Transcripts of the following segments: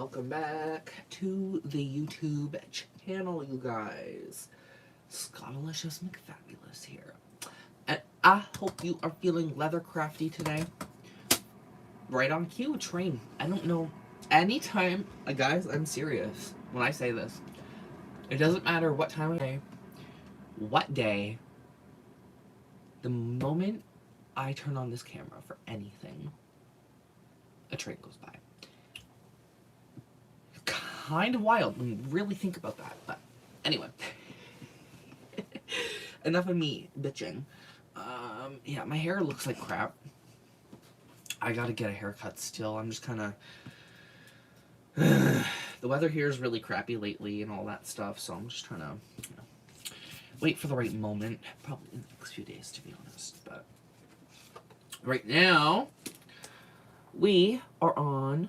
welcome back to the YouTube channel, you guys. Scottilicious McFabulous here. And I hope you are feeling leather crafty today. Right on cue, train. I don't know. Anytime, guys, I'm serious when I say this. It doesn't matter what time of day, what day, the moment I turn on this camera for anything, a train goes by. Kind of wild when you really think about that, but anyway. Enough of me bitching. Yeah, my hair looks like crap. I gotta get a haircut still. I'm just kind of... the weather here is really crappy lately and all that stuff, so I'm just trying to, wait for the right moment. Probably in the next few days, to be honest, but... Right now, we are on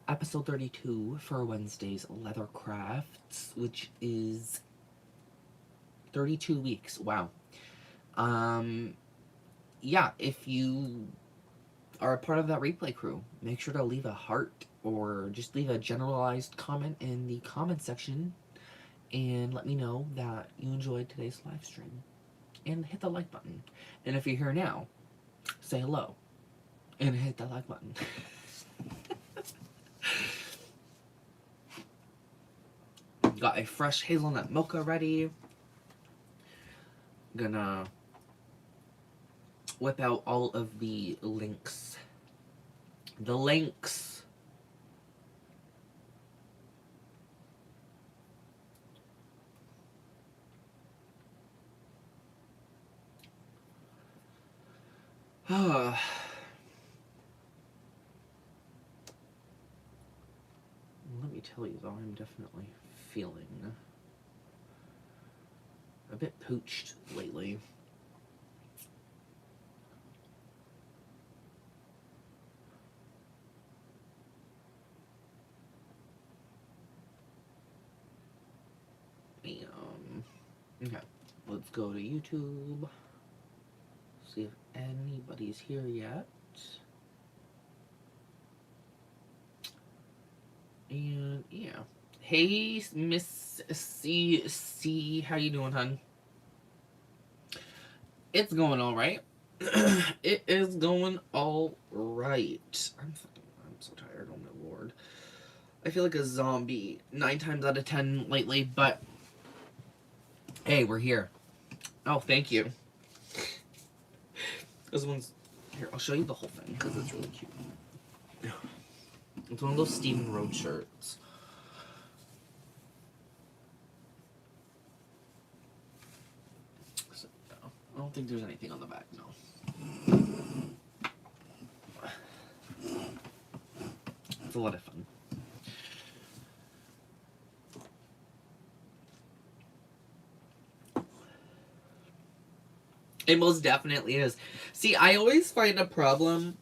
episode 32 for Wednesday's Leather Crafts, which is 32 weeks. Wow. Yeah, if you are a part of that replay crew, make sure to leave a heart or just leave a generalized comment in the comment section and let me know that you enjoyed today's live stream. And hit the like button. And if you're here now, say hello and hit that like button. Got a fresh hazelnut mocha ready. Gonna whip out all of the links. The links. Let me tell you though, I'm definitely feeling a bit pooched lately. Okay, let's go to YouTube. See if anybody's here yet. And yeah. Hey, Miss C, how you doing, hun? It's going all right. It is going all right. I'm so tired. Oh my lord. I feel like a zombie 9 times out of 10 lately, but hey, we're here. Oh, thank you. This one's here. I'll show you the whole thing because it's really cute. It's one of those Steven Road shirts. So, no, I don't think there's anything on the back, no. It's a lot of fun. It most definitely is. See, I always find a problem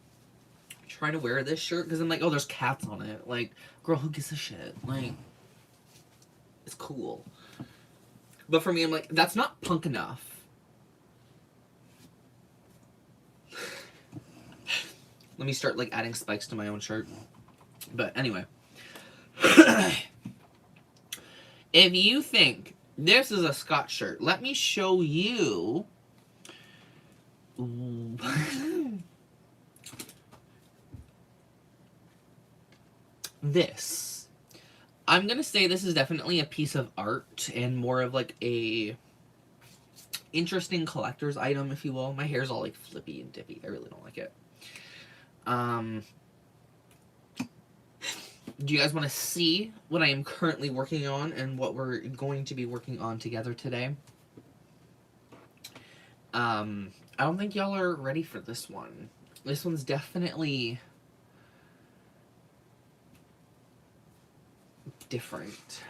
trying to wear this shirt because I'm like, oh, there's cats on it. Like, girl, who gives a shit? Like, it's cool. But for me, I'm like, that's not punk enough. Let me start, like, adding spikes to my own shirt. But anyway. If you think this is a Scott shirt, let me show you... this. I'm gonna say this is definitely a piece of art and more of like a interesting collector's item, if you will. My hair's all like flippy and dippy. I really don't like it. Do you guys want to see what I am currently working on and what we're going to be working on together today? I don't think y'all are ready for this one. This one's definitely different.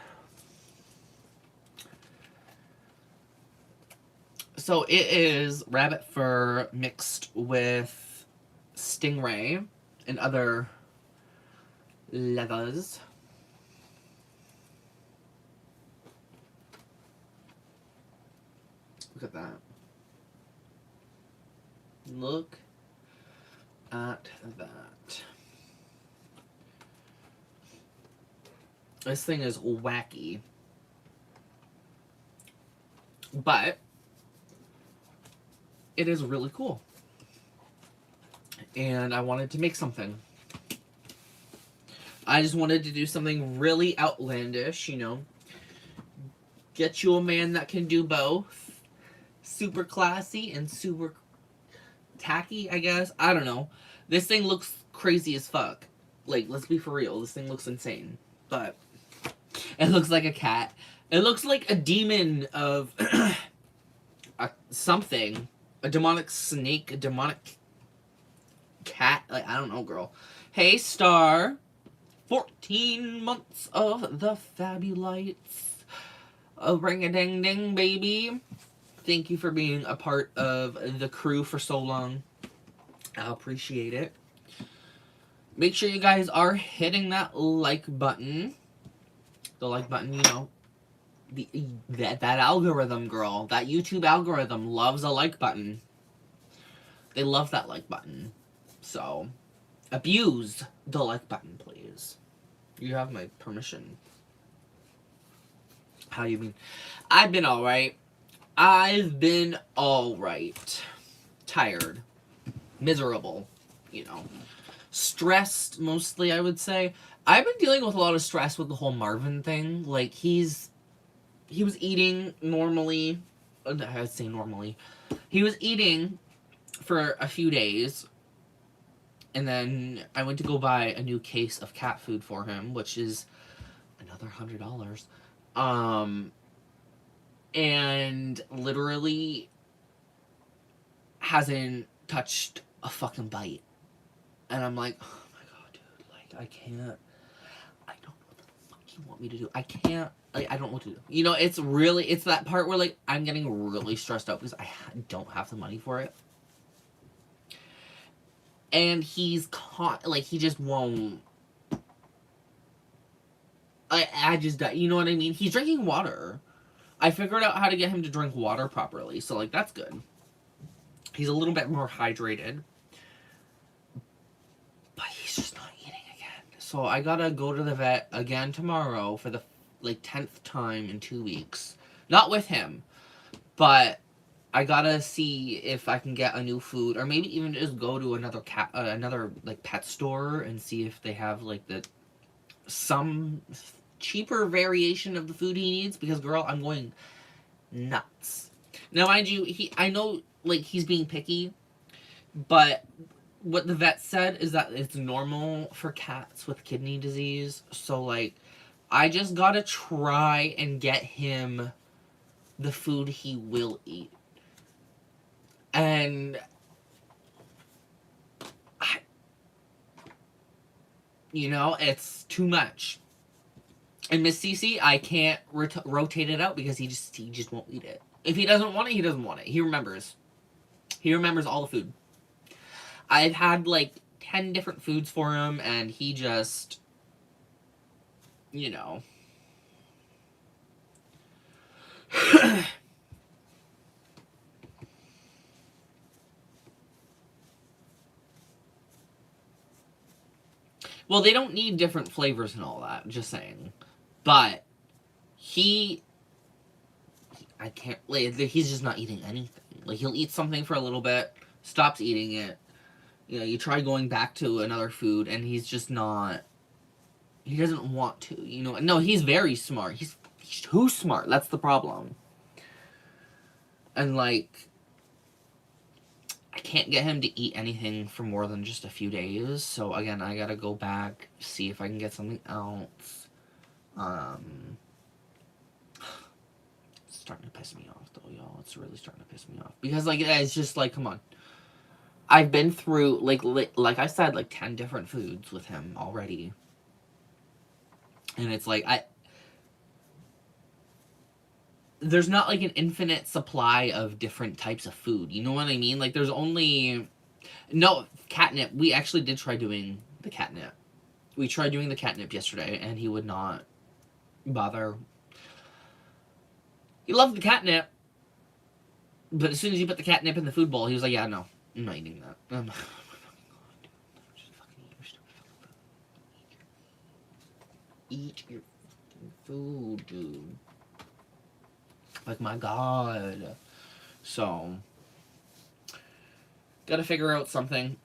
So it is rabbit fur mixed with stingray and other leathers. Look at that. Look at that. This thing is wacky. But it is really cool. And I wanted to make something. I just wanted to do something really outlandish, you know. Get you a man that can do both. Super classy and super tacky, I guess. I don't know. This thing looks crazy as fuck. Like, let's be for real. This thing looks insane. But it looks like a cat. It looks like a demon of something. A demonic snake, a demonic cat. Like, I don't know, girl. Hey, Star. 14 months of the Fabulites. A ring-a-ding-ding, baby. Thank you for being a part of the crew for so long. I appreciate it. Make sure you guys are hitting that like button. The like button, you know. That algorithm, girl. That YouTube algorithm loves a like button. They love that like button. So, abuse the like button, please. You have my permission. How you been? I've been alright. I've been alright. Tired. Miserable. You know. Stressed, mostly, I would say. I've been dealing with a lot of stress with the whole Marvin thing. Like, he was eating normally. I'd say normally. He was eating for a few days. And then I went to go buy a new case of cat food for him, which is another $100. And literally hasn't touched a fucking bite. And I'm like, oh my god, dude, like, I can't. I don't know what the fuck you want me to do. I can't. Like, I don't know what to do. You know, it's that part where, like, I'm getting really stressed out because I don't have the money for it. And he's caught, like, he just won't. I just, you know what I mean? He's drinking water. I figured out how to get him to drink water properly, so, like, that's good. He's a little bit more hydrated. But he's just not eating again. So I gotta go to the vet again tomorrow for the, like, 10th time in 2 weeks. Not with him, but I gotta see if I can get a new food, or maybe even just go to another like, pet store and see if they have, like, some cheaper variation of the food he needs, because, girl, I'm going nuts. Now, mind you, I know, like, he's being picky, but what the vet said is that it's normal for cats with kidney disease, so, like, I just gotta try and get him the food he will eat. And you know, it's too much. And Miss Cece, I can't rotate it out because he just won't eat it. If he doesn't want it, he doesn't want it. He remembers. He remembers all the food. I've had, like, 10 different foods for him, and he just, you know. Well, they don't need different flavors and all that, just saying. But I can't, like, he's just not eating anything. Like, he'll eat something for a little bit, stops eating it. You know, you try going back to another food, and he's just not, he doesn't want to, you know. No, he's very smart. He's too smart. That's the problem. And, like, I can't get him to eat anything for more than just a few days. So, again, I gotta go back, see if I can get something else. It's starting to piss me off, though, y'all. It's really starting to piss me off. Because, like, it's just, like, come on. I've been through, like I said, like, 10 different foods with him already. And it's like, there's not, like, an infinite supply of different types of food. You know what I mean? Like, there's only... No, catnip. We actually did try doing the catnip. We tried doing the catnip yesterday, and he would not bother. He loved the catnip, but as soon as you put the catnip in the food bowl, he was like, yeah, no, I'm not eating that. Eat your food, dude. Like, my God. So, gotta figure out something.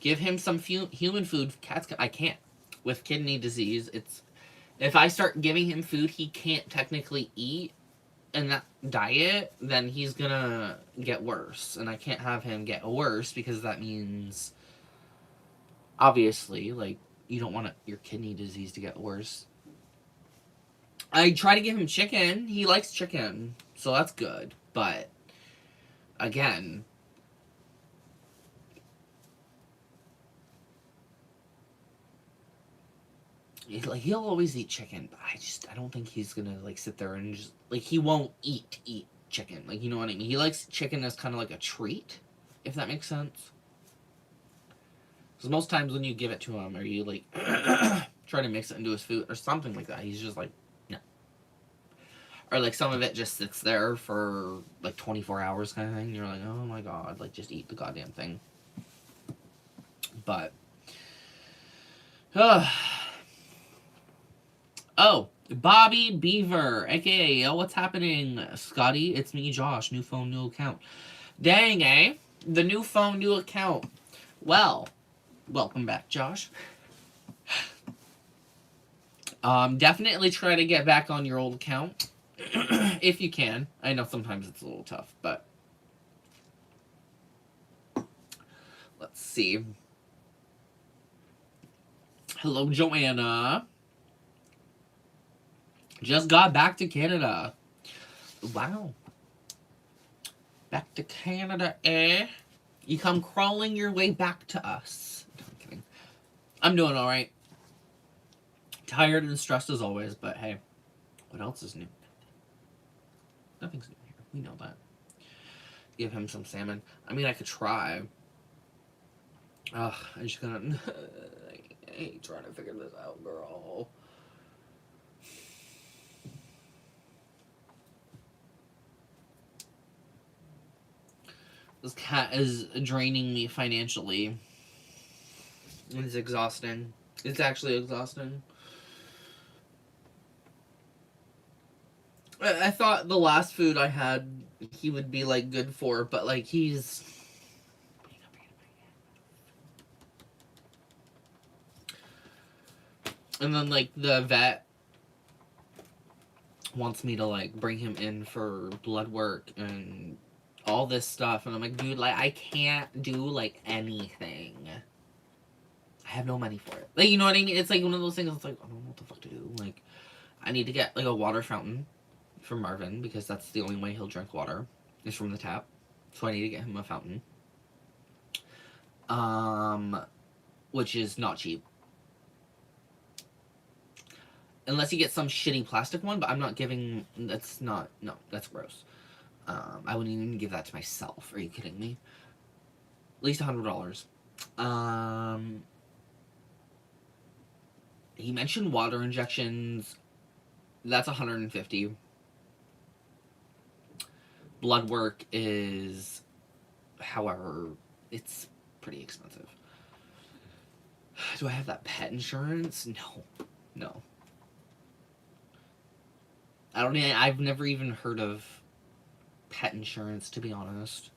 Give him some human food. Cats, I can't. With kidney disease, it's... If I start giving him food he can't technically eat in that diet, then he's gonna get worse. And I can't have him get worse because that means... Obviously, like, you don't want your kidney disease to get worse. I try to give him chicken. He likes chicken, so that's good. But, again... Like, he'll always eat chicken, but I don't think he's gonna, like, sit there and just... Like, he won't eat chicken. Like, you know what I mean? He likes chicken as kind of like a treat, if that makes sense. Because most times when you give it to him, or you, like, try to mix it into his food, or something like that, he's just like, no. Or, like, some of it just sits there for, like, 24 hours kind of thing. You're like, oh my God, like, just eat the goddamn thing. But... Oh, Bobby Beaver, aka what's happening, Scotty? It's me, Josh. New phone, new account. Dang, eh? The new phone, new account. Well, welcome back, Josh. Definitely try to get back on your old account if you can. I know sometimes it's a little tough, but let's see. Hello, Joanna. Just got back to Canada. Wow. Back to Canada, eh? You come crawling your way back to us. No, I'm kidding. I'm doing alright. Tired and stressed as always, but hey. What else is new? Nothing's new here. We know that. Give him some salmon. I mean, I could try. Ugh, I just gotta... I hate trying to figure this out, girl. This cat is draining me financially. It's exhausting. It's actually exhausting. I thought the last food I had, he would be, like, good for, but, like, he's... And then, like, the vet wants me to, like, bring him in for blood work and all this stuff. And I'm like, dude, like, I can't do, like, anything. I have no money for it. Like, you know what I mean? It's, like, one of those things, it's like, I don't know what the fuck to do. Like, I need to get, like, a water fountain for Marvin, because that's the only way he'll drink water, is from the tap. So I need to get him a fountain. Which is not cheap. Unless you get some shitty plastic one, but I'm not giving... That's not... No, that's gross. I wouldn't even give that to myself. Are you kidding me? At least $100. He mentioned water injections. That's $150. Blood work is... However, it's pretty expensive. Do I have that pet insurance? No. No. I've never even heard of pet insurance, to be honest.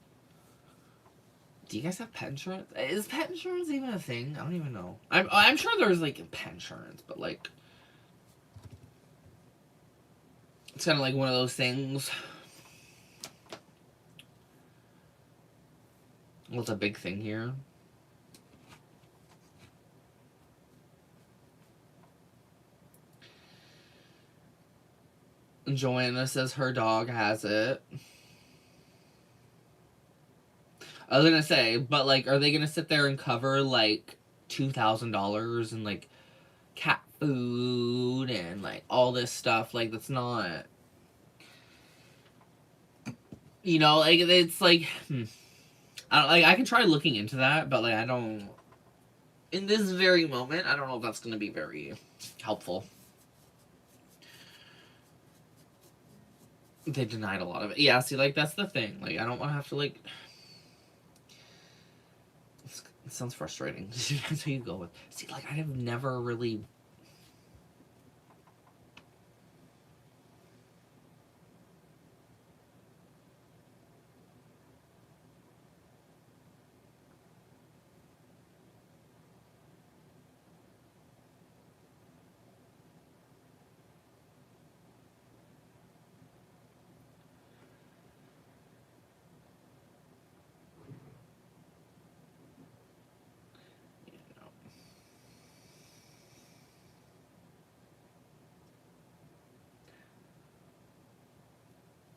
Do you guys have pet insurance? Is pet insurance even a thing? I don't even know. I'm sure there's, like, pet insurance, but, like... It's kind of like one of those things. What's a big thing here? Joanna says her dog has it. I was gonna say, but, like, are they gonna sit there and cover, like, $2,000 in, like, cat food and, like, all this stuff? Like, that's not... You know, like, it's, like... I can try looking into that, but, like, I don't... In this very moment, I don't know if that's gonna be very helpful. They denied a lot of it. Yeah, see, like, that's the thing. Like, I don't want to have to, like... It sounds frustrating. That's who you go with. See, like, I have never really...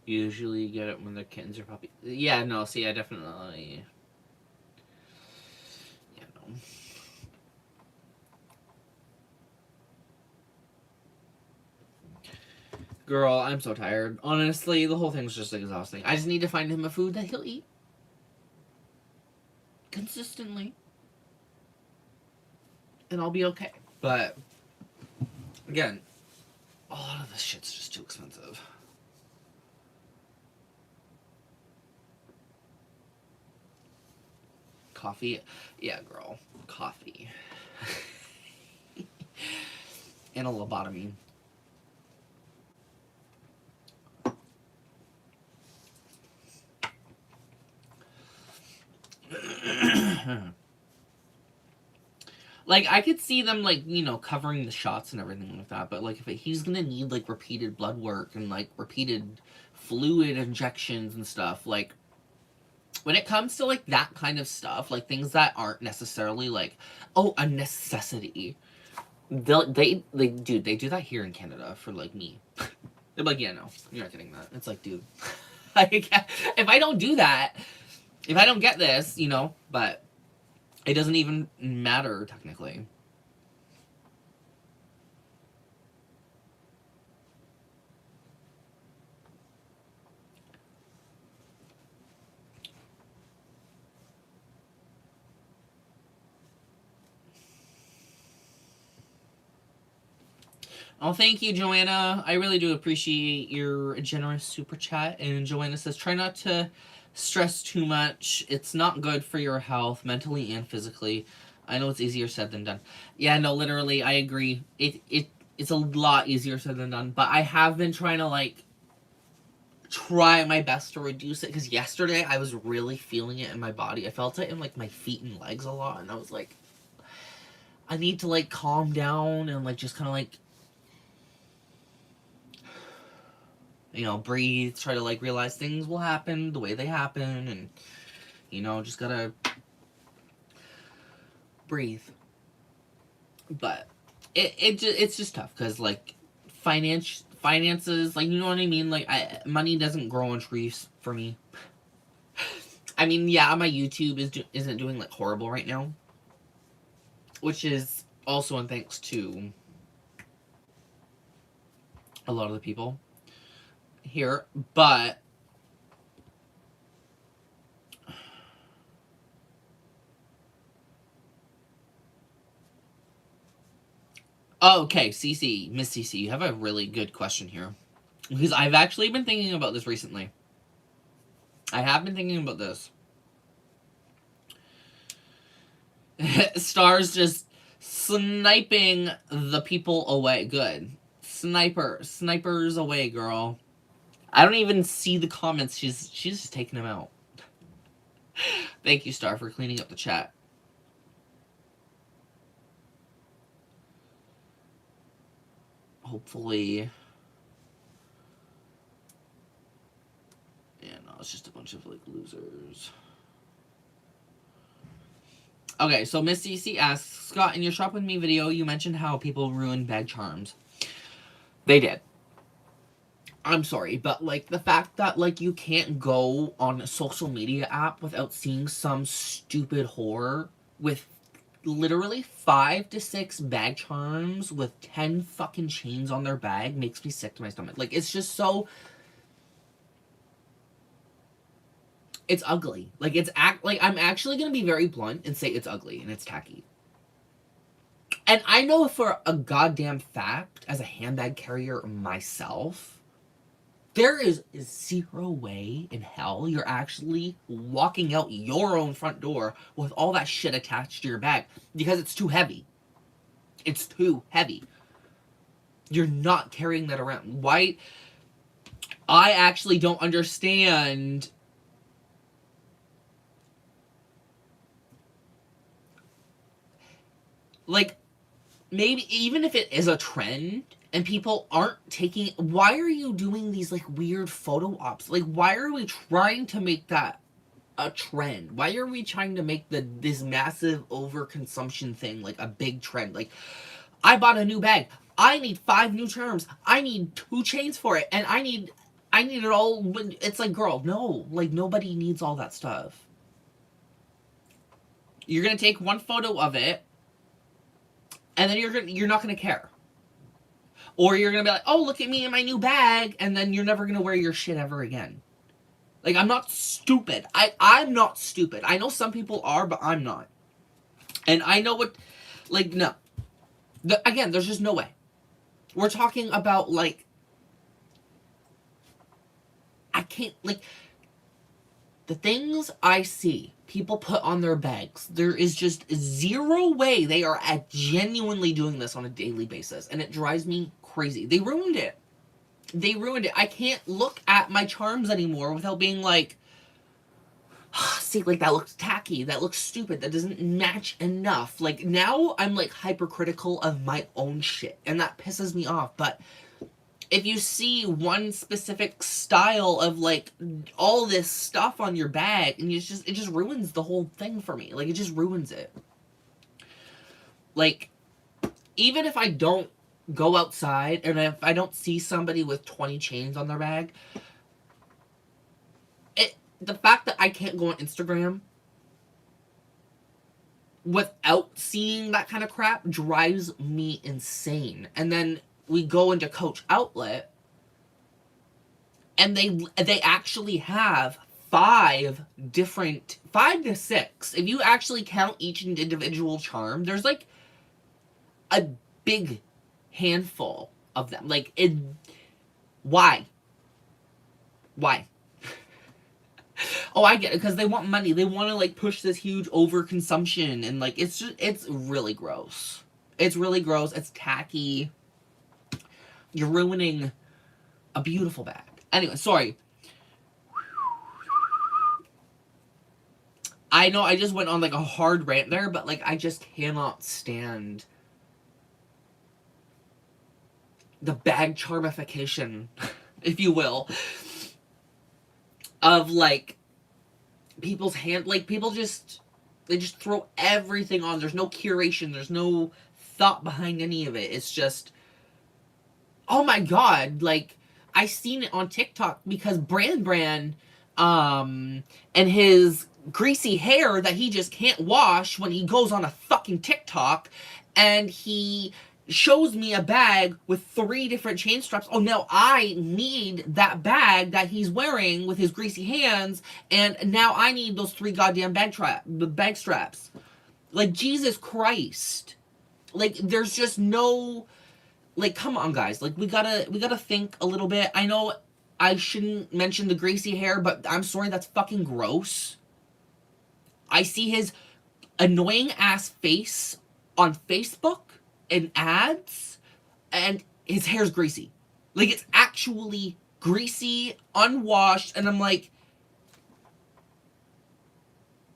Usually get it when the kittens are puppy. Yeah, no, see, I definitely... Yeah, no. Girl, I'm so tired. Honestly, the whole thing's just exhausting. I just need to find him a food that he'll eat. Consistently. And I'll be okay. But, again, a lot of this shit's just too expensive. Coffee? Yeah, girl. Coffee. And a lobotomy. Like, I could see them, like, you know, covering the shots and everything like that, but, like, if he's gonna need, like, repeated blood work and, like, repeated fluid injections and stuff, like, when it comes to, like, that kind of stuff, like, things that aren't necessarily, like, oh, a necessity, dude, they do that here in Canada for, like, me. They're like, yeah, no, you're not getting that. It's like, dude, like, if I don't do that, if I don't get this, you know, but... It doesn't even matter, technically. Oh, thank you, Joanna. I really do appreciate your generous super chat. And Joanna says, try not to stress too much. It's not good for your health, mentally and physically. I know it's easier said than done. Yeah, no, literally, I agree. It's a lot easier said than done. But I have been trying to, like, try my best to reduce it. Because yesterday, I was really feeling it in my body. I felt it in, like, my feet and legs a lot. And I was like, I need to, like, calm down and, like, just kind of, like, you know, breathe, try to, like, realize things will happen the way they happen, and, you know, just gotta breathe. But it's just tough, because, like, finances, like, you know what I mean? Like, money doesn't grow on trees for me. I mean, yeah, my YouTube isn't doing, like, horrible right now, which is also in thanks to a lot of the people here, but... Oh, okay, CC, Miss CC, you have a really good question here. Because I've actually been thinking about this recently. I have been thinking about this. Stars just sniping the people away. Good. Snipers away, girl. I don't even see the comments. She's just taking them out. Thank you, Star, for cleaning up the chat. Hopefully... Yeah, no, it's just a bunch of, like, losers. Okay, so Miss CC asks, Scott, in your Shop With Me video, you mentioned how people ruin bag charms. They did. I'm sorry, but, like, the fact that, like, you can't go on a social media app without seeing some stupid whore with literally 5 to 6 bag charms with 10 fucking chains on their bag makes me sick to my stomach. Like, it's just so... It's ugly. Like, I'm actually gonna be very blunt and say it's ugly and it's tacky. And I know for a goddamn fact, as a handbag carrier myself, There is zero way in hell you're actually walking out your own front door with all that shit attached to your bag because it's too heavy. It's too heavy. You're not carrying that around. Why? I actually don't understand. Like, maybe even if it is a trend and people aren't taking, why are you doing these like weird photo ops? Like, why are we trying to make that a trend? Why are we trying to make this massive overconsumption thing like a big trend? Like, I bought a new bag. I need 5 new charms. I need 2 chains for it, and I need it all. It's like, girl, no, like nobody needs all that stuff. You're gonna take one photo of it, and then you're not gonna care. Or you're gonna be like, oh, look at me in my new bag, and then you're never gonna wear your shit ever again. Like, I'm not stupid. I'm not stupid. I know some people are, but I'm not. And I know what, like, no. Again, there's just no way. We're talking about, like, I can't, like, the things I see people put on their bags, there is just zero way they are genuinely doing this on a daily basis. And it drives me crazy. They ruined it. They ruined it. I can't look at my charms anymore without being like, see, like, that looks tacky. That looks stupid. That doesn't match enough. Like, now I'm, like, hypercritical of my own shit. And that pisses me off. But if you see one specific style of, like, all this stuff on your bag, and it just ruins the whole thing for me. Like, it just ruins it. Like, even if I don't go outside, and if I don't see somebody with 20 chains on their bag, the fact that I can't go on Instagram without seeing that kind of crap drives me insane. And then we go into Coach Outlet, and they actually have 5 to 6. If you actually count each individual charm, there's like a big handful of them. Like, why? Oh, I get it, because they want money. They want to, like, push this huge overconsumption, and, like, it's really gross. It's really gross. It's tacky. You're ruining a beautiful bag. Anyway, sorry. I know I just went on, like, a hard rant there, but, like, I just cannot stand the bag charmification, if you will, of, like, people's hand, like, people they just throw everything on. There's no curation. There's no thought behind any of it. It's just, oh my god, like, I seen it on TikTok because Bran, and his greasy hair that he just can't wash when he goes on a fucking TikTok, and he shows me a bag with 3 different chain straps. Oh, now I need that bag that he's wearing with his greasy hands, and now I need those 3 goddamn bag straps. Like, Jesus Christ. Like, there's just no, like, come on, guys. Like, we gotta think a little bit. I know I shouldn't mention the greasy hair, but I'm sorry, that's fucking gross. I see his annoying ass face on Facebook in ads, and his hair's greasy. Like, it's actually greasy, unwashed, and I'm like,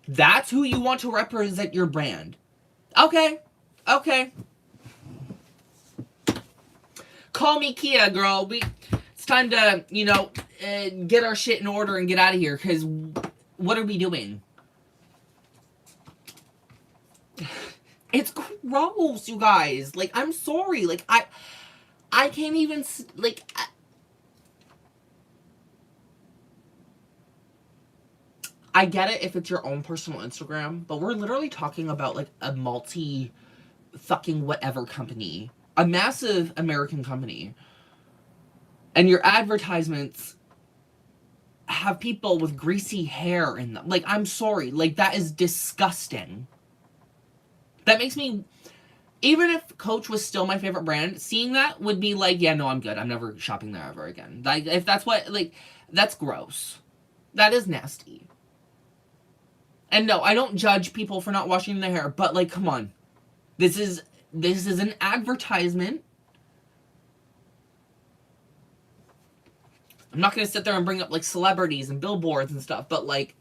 that's who you want to represent your brand. Okay. Call me Kia, girl. It's time to, get our shit in order and get out of here, because what are we doing? It's gross, you guys. Like, I'm sorry. Like, I can't even, like, I get it if it's your own personal Instagram, but we're literally talking about, like, a fucking whatever company. A massive American company. And your advertisements have people with greasy hair in them. Like, I'm sorry. Like, that is disgusting. That makes me even if Coach was still my favorite brand, seeing that would be like, yeah, no, I'm good. I'm never shopping there ever again. Like, if that's what, like, that's gross. That is nasty. And no, I don't judge people for not washing their hair, but like, come on. This is an advertisement. I'm not going to sit there and bring up like celebrities and billboards and stuff, but like,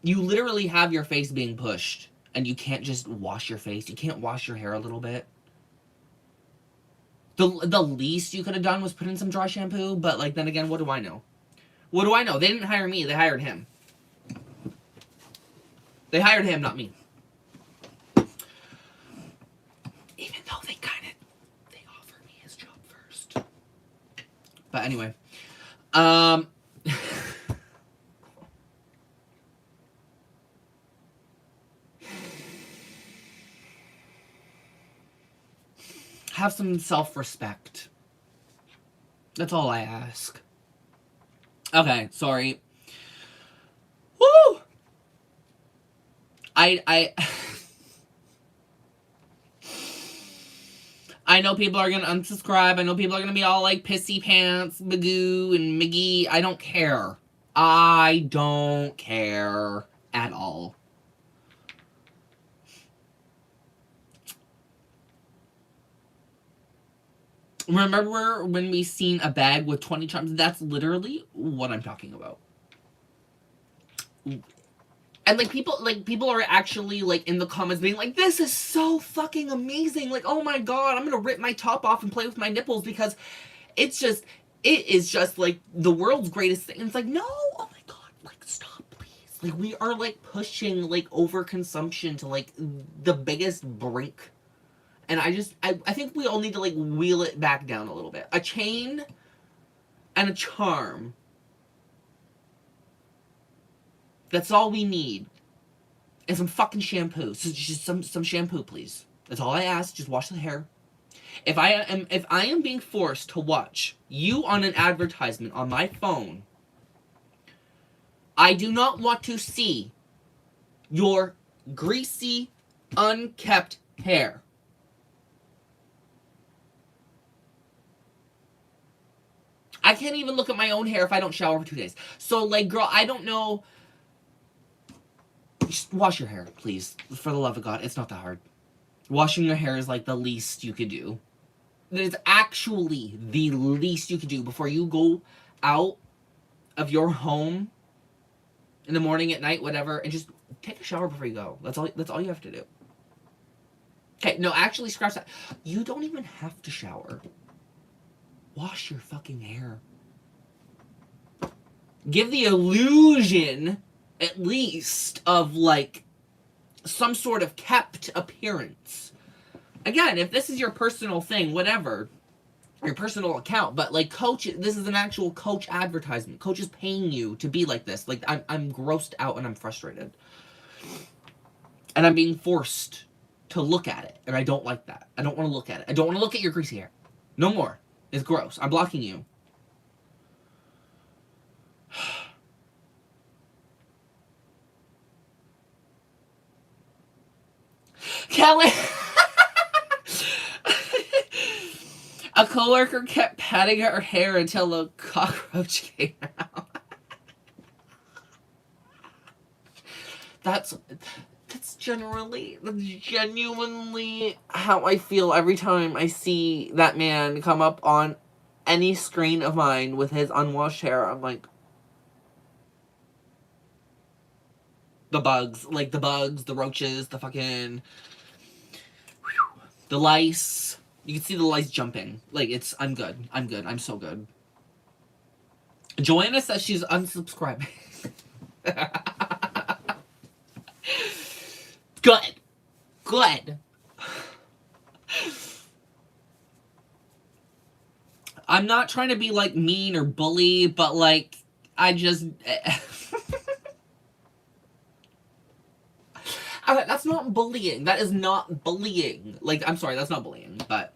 you literally have your face being pushed and you can't just wash your face. You can't wash your hair a little bit. The least you could have done was put in some dry shampoo, but like, then again, what do I know? What do I know? They didn't hire me, they hired him. They hired him, not me. Even though they offered me his job first. But anyway. Have some self-respect. That's all I ask. Okay, sorry. Woo! I know people are gonna unsubscribe. I know people are gonna be all like pissy pants, Magoo and Miggy. I don't care. I don't care at all. Remember when we seen a bag with 20 charms? That's literally what I'm talking about. And like people are actually like in the comments being like, this is so fucking amazing. Like, oh my god, I'm gonna rip my top off and play with my nipples because it is just like the world's greatest thing. And it's like, no, oh my god, like stop, please. Like, we are like pushing like overconsumption to like the biggest brink. And I think we all need to like wheel it back down a little bit. A chain and a charm. That's all we need. And some fucking shampoo. So just some shampoo, please. That's all I ask. Just wash the hair. If I am being forced to watch you on an advertisement on my phone, I do not want to see your greasy, unkept hair. I can't even look at my own hair if I don't shower for 2 days. So, like, girl, I don't know. Just wash your hair, please. For the love of God, it's not that hard. Washing your hair is, like, the least you could do. It is actually the least you could do before you go out of your home in the morning, at night, whatever, and just take a shower before you go. That's all you have to do. Okay, no, actually, scratch that. You don't even have to shower. Wash your fucking hair. Give the illusion, at least, of, like, some sort of kept appearance. Again, if this is your personal thing, whatever, your personal account, but, like, Coach, this is an actual Coach advertisement. Coach is paying you to be like this. Like, I'm grossed out and I'm frustrated. And I'm being forced to look at it, and I don't like that. I don't want to look at it. I don't want to look at your greasy hair. No more. It's gross. I'm blocking you. Kelly! A coworker kept patting her hair until a cockroach came out. That's genuinely how I feel every time I see that man come up on any screen of mine with his unwashed hair. I'm like, the bugs, the roaches, the fucking, the lice. You can see the lice jumping. Like, I'm good. I'm so good. Joanna says she's unsubscribing. Good. I'm not trying to be, like, mean or bully, but, like, I just... That's not bullying. That is not bullying. Like, I'm sorry, that's not bullying, but...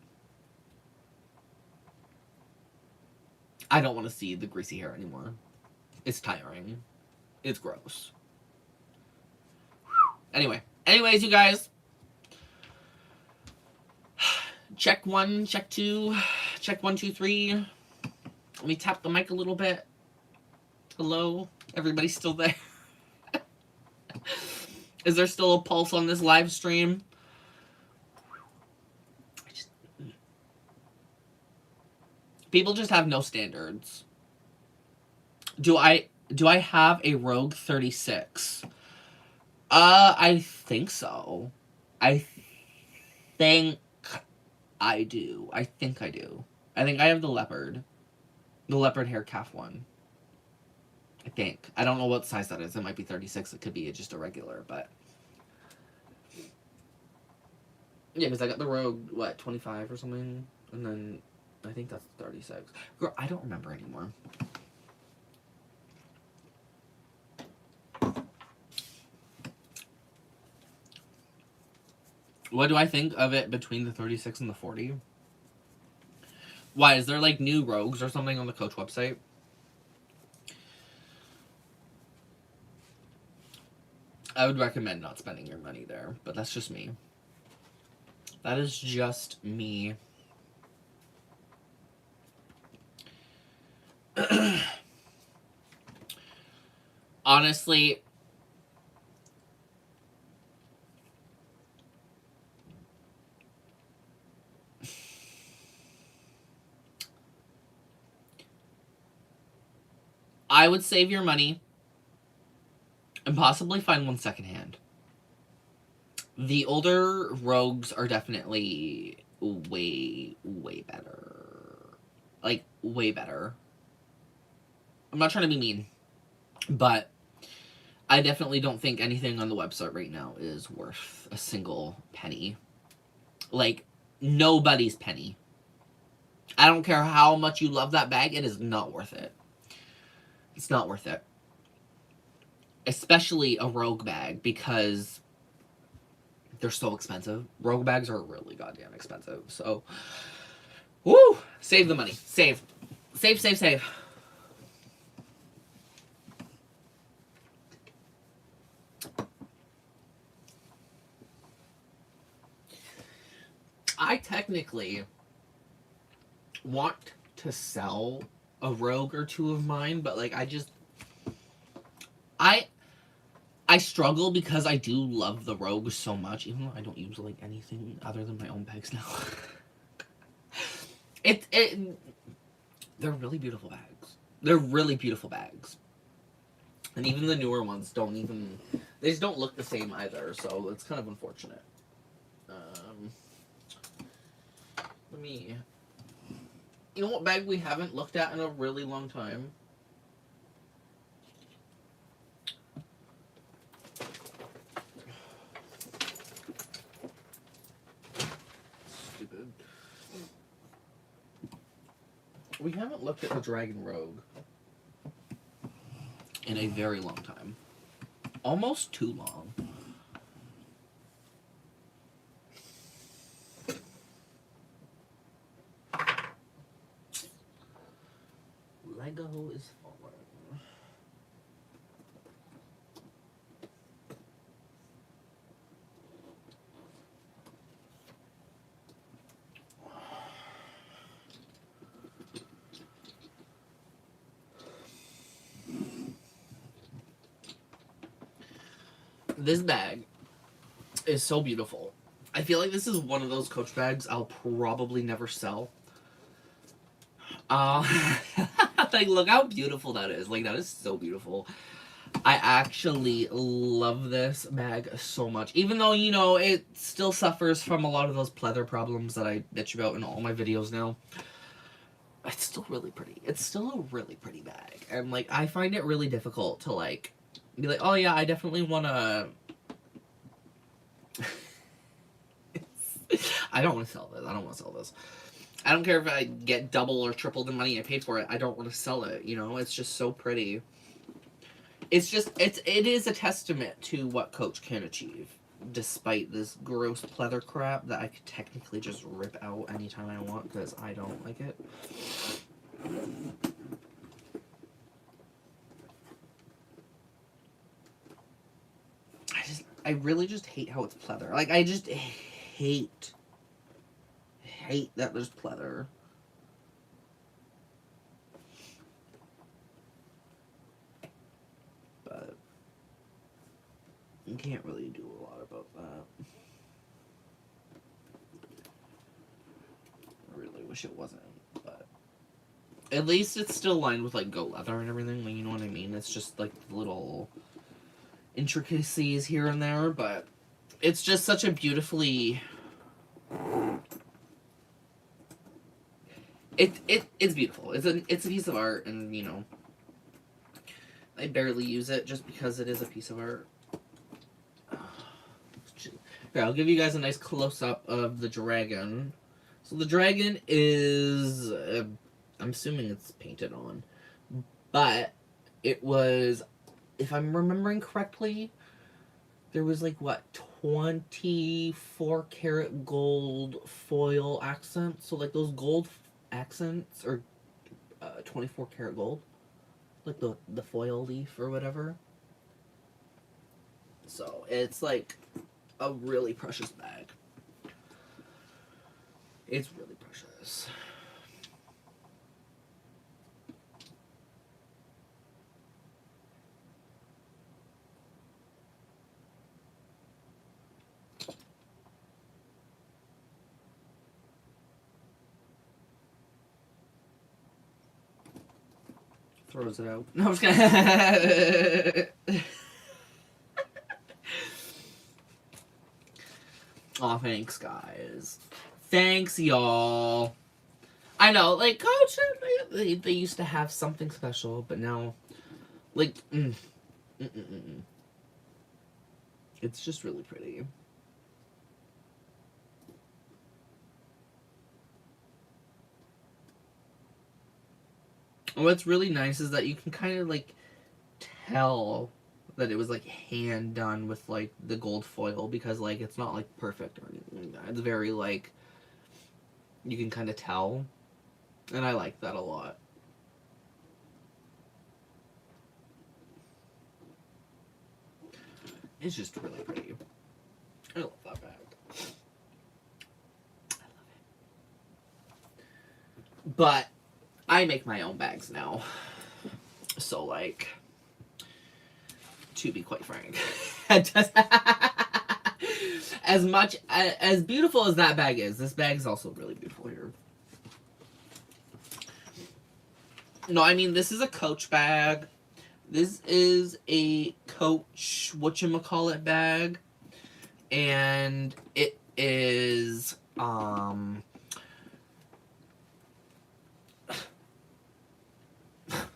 I don't want to see the greasy hair anymore. It's tiring. It's gross. Anyways, you guys. Check 1, check 2, check 1, 2, 3. Let me tap the mic a little bit. Hello? Everybody's still there? Is there still a pulse on this live stream? People just have no standards. Do I have a Rogue 36? I think so. I think I do. I think I have the leopard. The leopard hair calf one. I think. I don't know what size that is. It might be 36. It could be just a regular, but... Yeah, because I got the Rogue, 25 or something? And then I think that's 36. Girl, I don't remember anymore. What do I think of it between the 36 and the 40? Why, is there like new Rogues or something on the Coach website? I would recommend not spending your money there, but that's just me. That is just me. Honestly, I would save your money and possibly find one secondhand. The older Rogues are definitely way, way better. Like, way better. I'm not trying to be mean, but I definitely don't think anything on the website right now is worth a single penny. Like, nobody's penny. I don't care how much you love that bag, it is not worth it. It's not worth it. Especially a Rogue bag, because they're so expensive. Rogue bags are really goddamn expensive. So, woo! Save the money. Save. Save, save, save. I technically want to sell a Rogue or two of mine, but like I struggle because I do love the Rogue so much, even though I don't use like anything other than my own bags now. They're really beautiful bags. They're really beautiful bags. And even the newer ones they just don't look the same either, so it's kind of unfortunate. Let me... You know what bag we haven't looked at in a really long time? Stupid. We haven't looked at the Dragon Rogue in a very long time. Almost too long. Lego is falling. This bag is so beautiful. I feel like this is one of those Coach bags I'll probably never sell. Like, look how beautiful that is. Like, that is so beautiful. I actually love this bag so much. Even though, you know, it still suffers from a lot of those pleather problems that I bitch about in all my videos now. It's still really pretty. It's still a really pretty bag. And, like, I find it really difficult to, like, be like, oh, yeah, I definitely want to... I don't want to sell this. I don't want to sell this. I don't care if I get double or triple the money I paid for it. I don't want to sell it, you know? It's just so pretty. It's just, it is a testament to what Coach can achieve. Despite this gross pleather crap that I could technically just rip out anytime I want because I don't like it. I really just hate how it's pleather. Like, I just hate hate that there's pleather. But you can't really do a lot about that. I really wish it wasn't, but at least it's still lined with like goat leather and everything, like, you know what I mean? It's just like little intricacies here and there, but it's just such a beautifully it's beautiful. It's a piece of art, and you know, I barely use it just because it is a piece of art. Here, I'll give you guys a nice close-up of the dragon. So the dragon is, I'm assuming it's painted on, but it was, if I'm remembering correctly, there was like, what, 24 karat gold foil accents? So like those gold accents are 24 karat gold, like the foil leaf or whatever. So it's like a really precious bag. It's really precious. Throws it out. No, I'm just gonna. Aw, thanks, guys. Thanks, y'all. I know, like, Coach, they used to have something special, but now, like, it's just really pretty. And what's really nice is that you can kind of, like, tell that it was, like, hand done with, like, the gold foil, because, like, it's not, like, perfect or anything like that. It's very, like, you can kind of tell, and I like that a lot. It's just really pretty. I love that bag. I love it. But I make my own bags now. So, like, to be quite frank, as much as beautiful as that bag is, this bag is also really beautiful here. No, I mean, this is a Coach bag. This is a Coach whatchamacallit bag. And it is,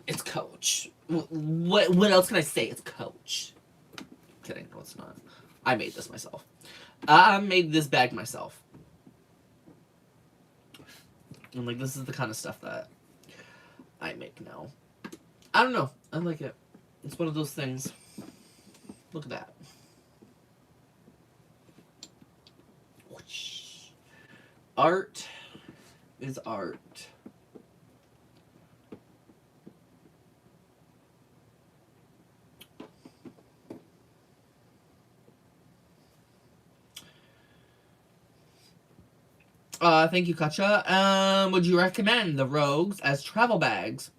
it's Coach. What else can I say? It's Coach. Kidding, no it's not. I made this myself. I made this bag myself. And like, this is the kind of stuff that I make now. I don't know. I like it. It's one of those things. Look at that. Art is art. Thank you, Katja. Would you recommend the Rogues as travel bags?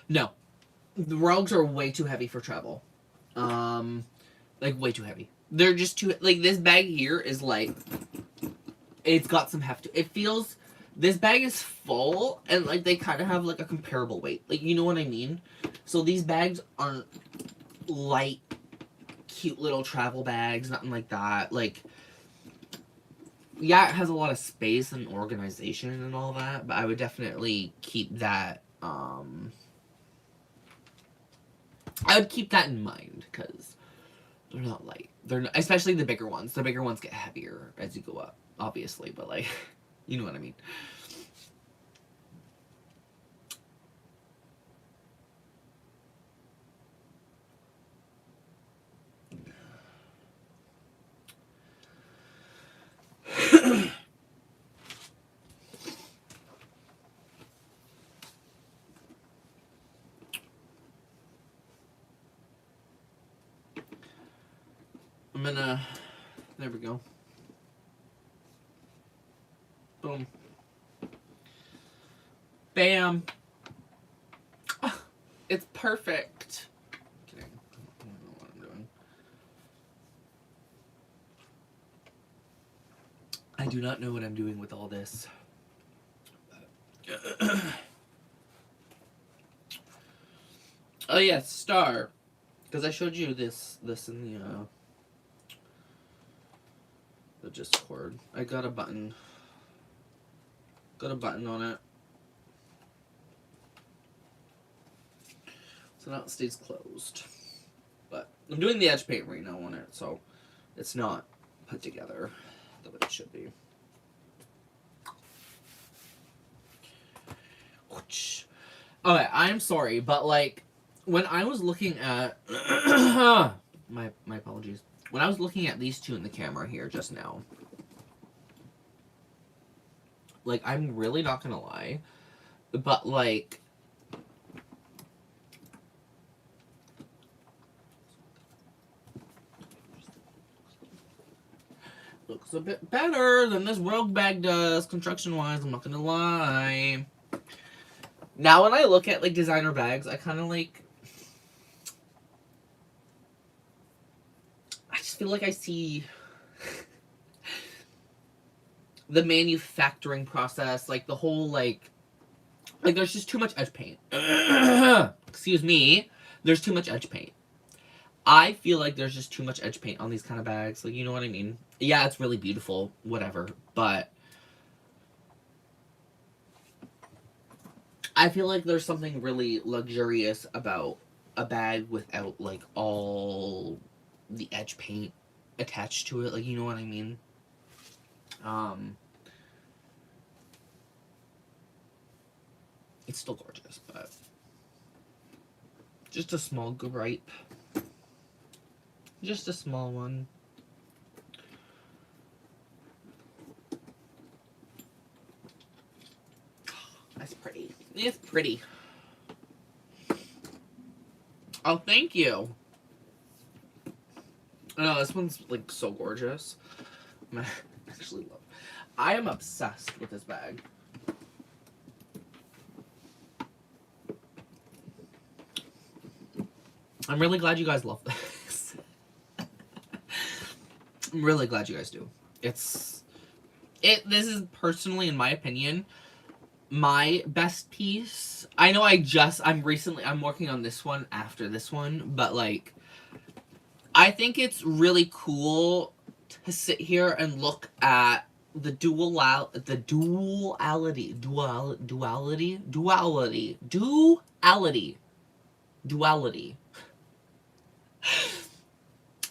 No. The Rogues are way too heavy for travel. Like, way too heavy. They're just too, like, this bag here is, like, it's got some heft. It feels, this bag is full, and, like, they kind of have, like, a comparable weight. Like, you know what I mean? So these bags aren't light, cute little travel bags, nothing like that. Like, yeah, it has a lot of space and organization and all that, but I would definitely keep that, I would keep that in mind, because they're not light. They're not, especially the bigger ones. The bigger ones get heavier as you go up, obviously, but, like, you know what I mean. I'm gonna, there we go. Boom. Bam. It's perfect. Kidding. I don't know what I'm doing. I do not know what I'm doing with all this. Oh yeah, star. Because I showed you this in the Discord. I got a button. Got a button on it. So now it stays closed. But I'm doing the edge paint right now on it, so it's not put together the way it should be. Okay, I'm sorry, but like when I was looking at my apologies. When I was looking at these two in the camera here just now, like I'm really not gonna lie, but like looks a bit better than this Rogue bag does construction wise, I'm not gonna lie. Now when I look at like designer bags, I kind of like, I just feel like I see the manufacturing process, like the whole like there's just too much edge paint. Excuse me, there's too much edge paint. I feel like there's just too much edge paint on these kind of bags, like, you know what I mean? Yeah, it's really beautiful, whatever, but I feel like there's something really luxurious about a bag without, like, all the edge paint attached to it. Like, you know what I mean? It's still gorgeous, but just a small gripe. Just a small one. That's pretty. It's pretty. Oh, thank you. Oh, this one's like so gorgeous. I actually love it. I am obsessed with this bag. I'm really glad you guys love this. I'm really glad you guys do. This is personally, in my opinion, my best piece. I know I'm working on this one after this one, but like, I think it's really cool to sit here and look at the duality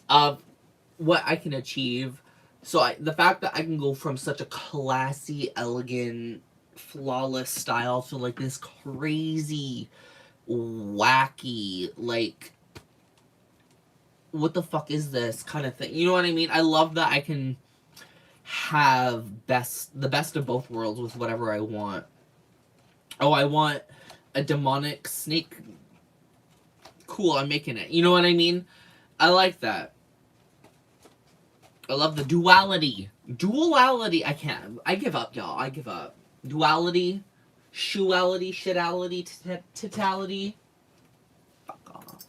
of what I can achieve. So the fact that I can go from such a classy, elegant, flawless style to like this crazy, wacky, like, what the fuck is this kind of thing? You know what I mean? I love that I can have the best of both worlds with whatever I want. Oh, I want a demonic snake. Cool, I'm making it. You know what I mean? I like that. I love the duality. Duality. I can't. I give up, y'all. I give up. Duality. Shoeality. Shitality. Titality. Fuck off.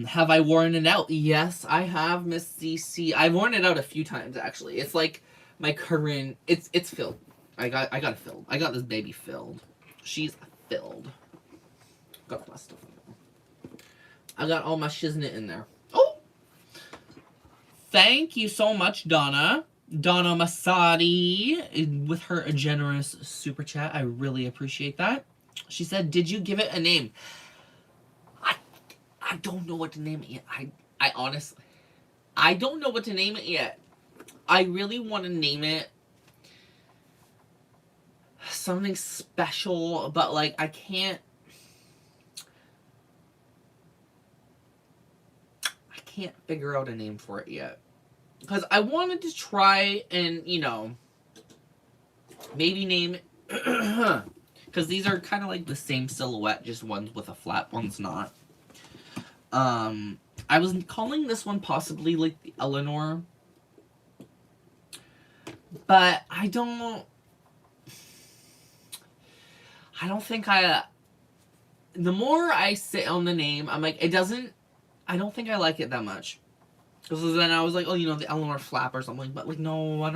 Have I worn it out? Yes, I have, Miss CC. I've worn it out a few times, actually. It's like my current... It's filled. I got it filled. I got this baby filled. She's filled. Got my stuff in there. I got all my shiznit in there. Oh! Thank you so much, Donna. Donna Masadi, with her generous super chat. I really appreciate that. She said, did you give it a name? I don't know what to name it yet. I honestly... I don't know what to name it yet. I really want to name it something special, but like I can't figure out a name for it yet, because I wanted to try and, you know, maybe name it because these are kind of like the same silhouette, just one's with a flap, one's not. I I was calling this one possibly like the Eleanor, but I don't think the more I sit on the name, I'm like, I don't think I like it that much. So then I was like, oh, you know, the Eleanor Flap or something, but like, no, I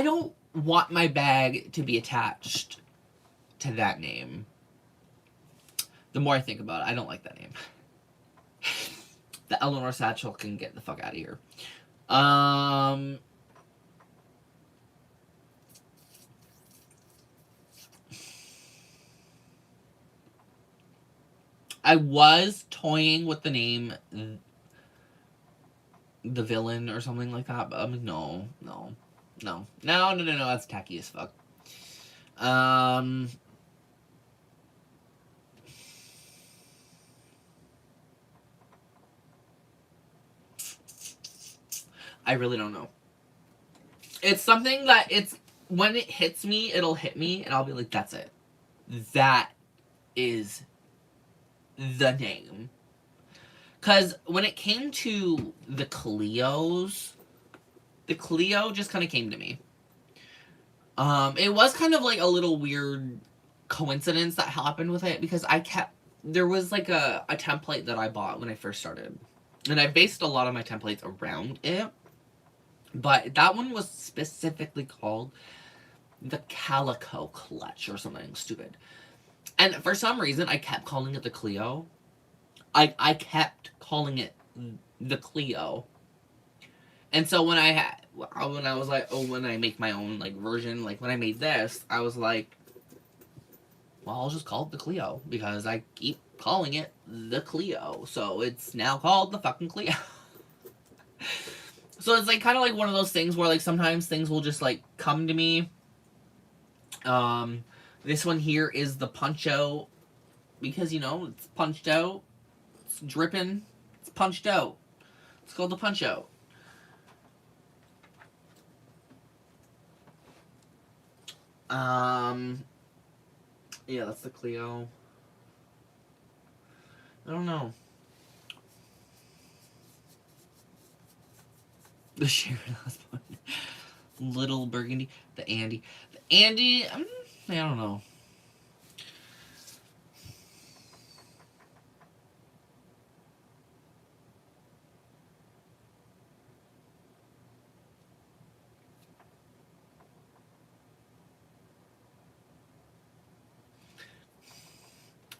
don't want my bag to be attached to that name. The more I think about it, I don't like that name. The Eleanor Satchel can get the fuck out of here. I was toying with the name The Villain or something like that, but I'm like, no, that's tacky as fuck. I really don't know. It's something that when it hits me, it'll hit me, and I'll be like, that's it. That is the name. Because when it came to the Cleos, the Cleo just kind of came to me. It was kind of like a little weird coincidence that happened with it, because there was like a template that I bought when I first started. And I based a lot of my templates around it. But that one was specifically called the Calico Clutch or something stupid. And for some reason, I kept calling it the Cleo. I kept calling it the Cleo. And so when I was like, oh, when I make my own like version, like when I made this, I was like, well, I'll just call it the Cleo, because I keep calling it the Cleo. So it's now called the fucking Cleo. So it's like kind of like one of those things where like sometimes things will just like come to me. This one here is the Punch-Out, because, you know, it's punched out, it's dripping, it's punched out. It's called the Punch-Out. Yeah, that's the Cleo. I don't know. The Sharon Osbourne. Little Burgundy. The Andy. The Andy, I don't know.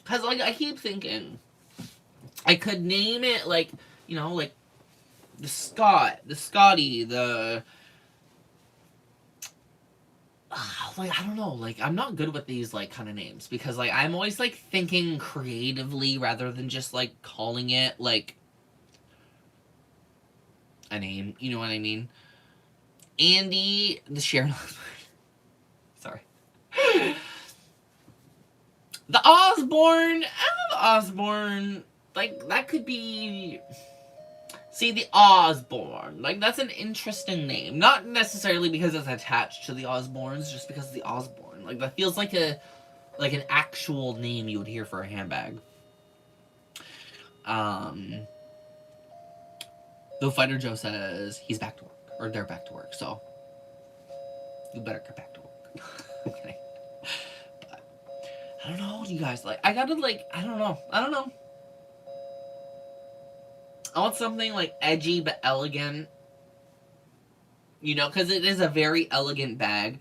Because, like, I keep thinking I could name it, like, you know, like the Scotty, like, I don't know, like, I'm not good with these, like, kind of names, because, like, I'm always, like, thinking creatively rather than just, like, calling it, like, a name, you know what I mean? Andy, the Sharon Sorry. The Osbourne, like, that could be... See, the Osbourne, like, that's an interesting name. Not necessarily because it's attached to the Osbournes, just because of the Osbourne. Like, that feels like an actual name you would hear for a handbag. Though Fighter Joe says he's back to work, or they're back to work, so you better get back to work. Okay. But I don't know, you guys, like, I gotta, like, I don't know. I want something, like, edgy but elegant. You know, because it is a very elegant bag.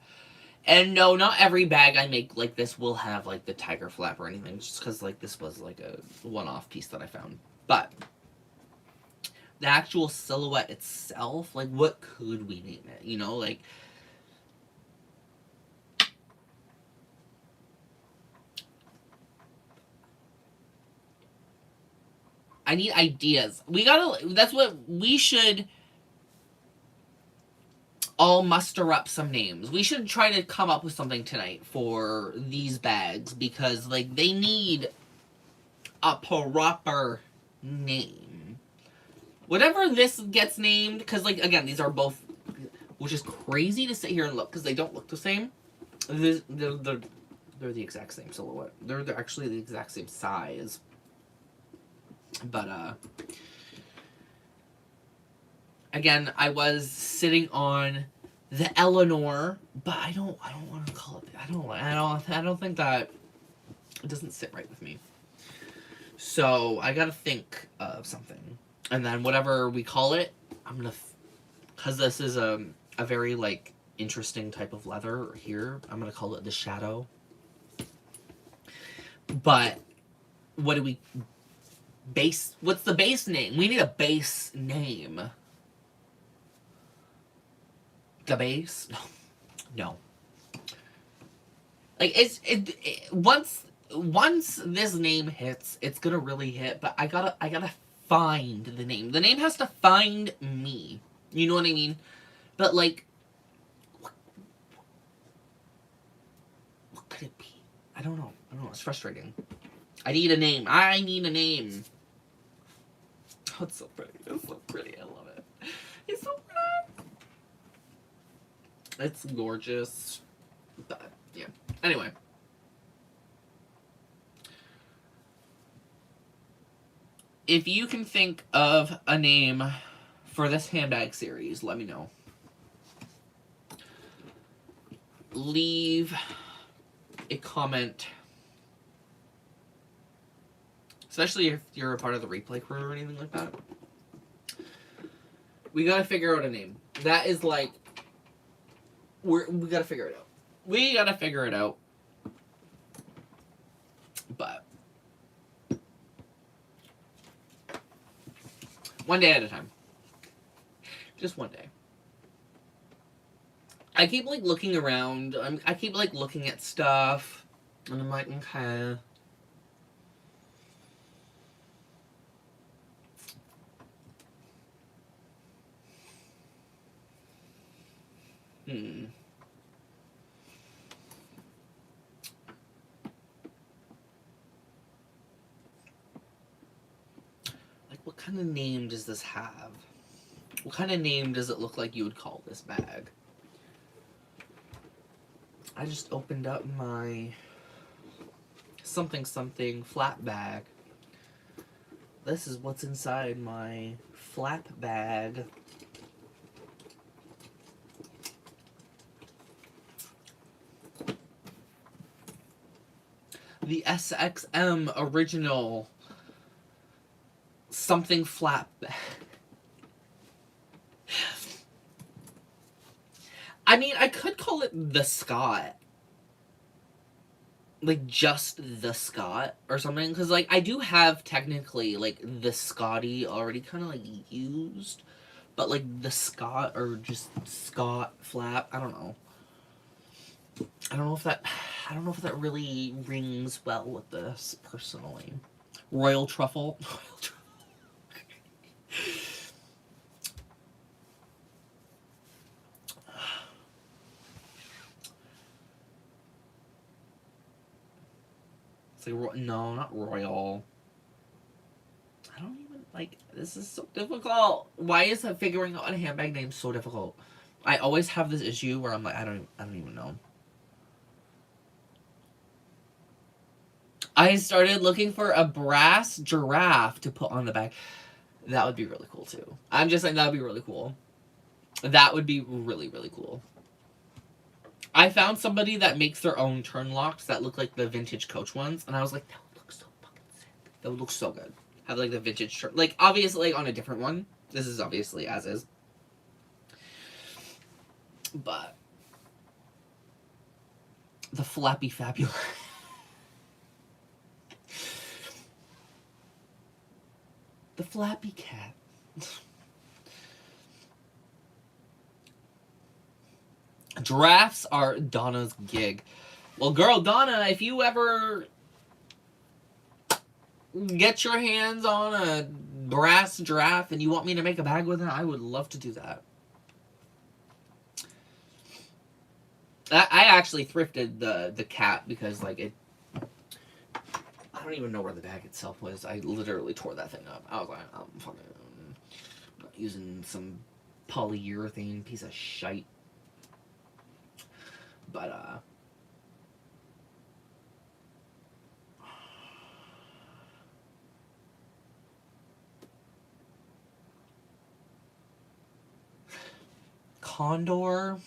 And no, not every bag I make like this will have, like, the tiger flap or anything. Just because, like, this was, like, a one-off piece that I found. But the actual silhouette itself, like, what could we name it? You know, like... I need ideas. That's what we should all muster up some names. We should try to come up with something tonight for these bags, because, like, they need a proper name. Whatever this gets named, because, like, again, these are both, which is crazy to sit here and look, because they don't look the same. They're the exact same silhouette. They're actually the exact same size. But again, I was sitting on the Eleanor, but I don't want to call it. I don't think that it doesn't sit right with me. So I gotta think of something, and then whatever we call it, I'm gonna, because this is a very like interesting type of leather here. I'm gonna call it the Shadow. But what do we base? What's the base name? We need a base name. The base? No. Like once this name hits, it's gonna really hit. But I gotta find the name. The name has to find me. You know what I mean? But like, what could it be? I don't know. It's frustrating. I need a name. I need a name. Oh, it's so pretty. It's so pretty. I love it. It's so pretty. It's gorgeous. But yeah. Anyway. If you can think of a name for this handbag series, let me know. Leave a comment. Especially if you're a part of the replay crew or anything like that. We gotta figure out a name. That is like... We gotta figure it out. We gotta figure it out. But... one day at a time. Just one day. I keep like looking around. I keep like looking at stuff. And I'm like, okay. Like, what kind of name does this have? What kind of name does it look like you would call this bag? I just opened up my something flap bag. This is what's inside my flap bag. The SXM original something flap bag. I mean, I could call it the Scott. Like, just the Scott or something. Because, like, I do have, technically, like, the Scotty already kind of, like, used. But, like, the Scott or just Scott flap, I don't know. I don't know if that really rings well with this, personally. Royal Truffle. It's like, no, not royal. I don't even, like, this is so difficult. Why is that figuring out a handbag name so difficult? I always have this issue where I'm like, I don't even know. I started looking for a brass giraffe to put on the bag. That would be really cool, too. I'm just saying that would be really cool. That would be really, really cool. I found somebody that makes their own turn locks that look like the vintage Coach ones, and I was like, that would look so fucking sick. That would look so good. Have, like, the vintage turn... Like, obviously, like, on a different one. This is obviously as is. But... the Flappy Fabulous. The Flappy Cat. Giraffes are Donna's gig. Well, girl, Donna, if you ever get your hands on a brass giraffe and you want me to make a bag with it, I would love to do that. I actually thrifted the cat because, like, it... I don't even know where the bag itself was. I literally tore that thing up. I was like, I'm fucking... I'm not using some polyurethane piece of shite. But, Condor.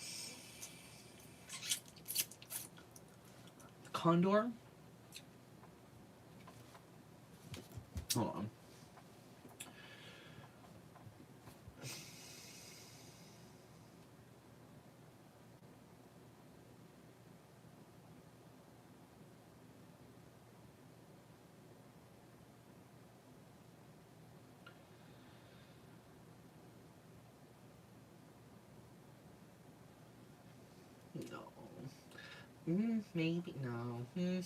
Condor? Hold on. No. Maybe. No. The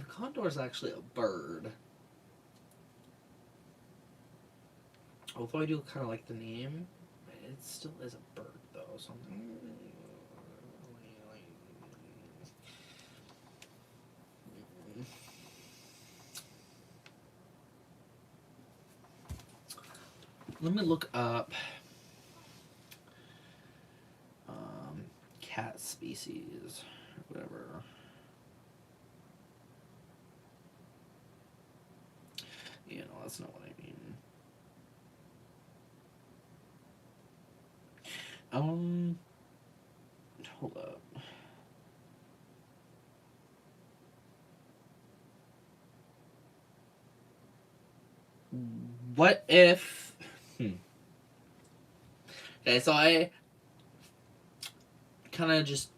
condor is actually a bird. Although I do kind of like the name, it still is a bird, though. So let me look up cat species, whatever. You know, that's not what I mean. Hold up. What if... Okay, so I kind of just...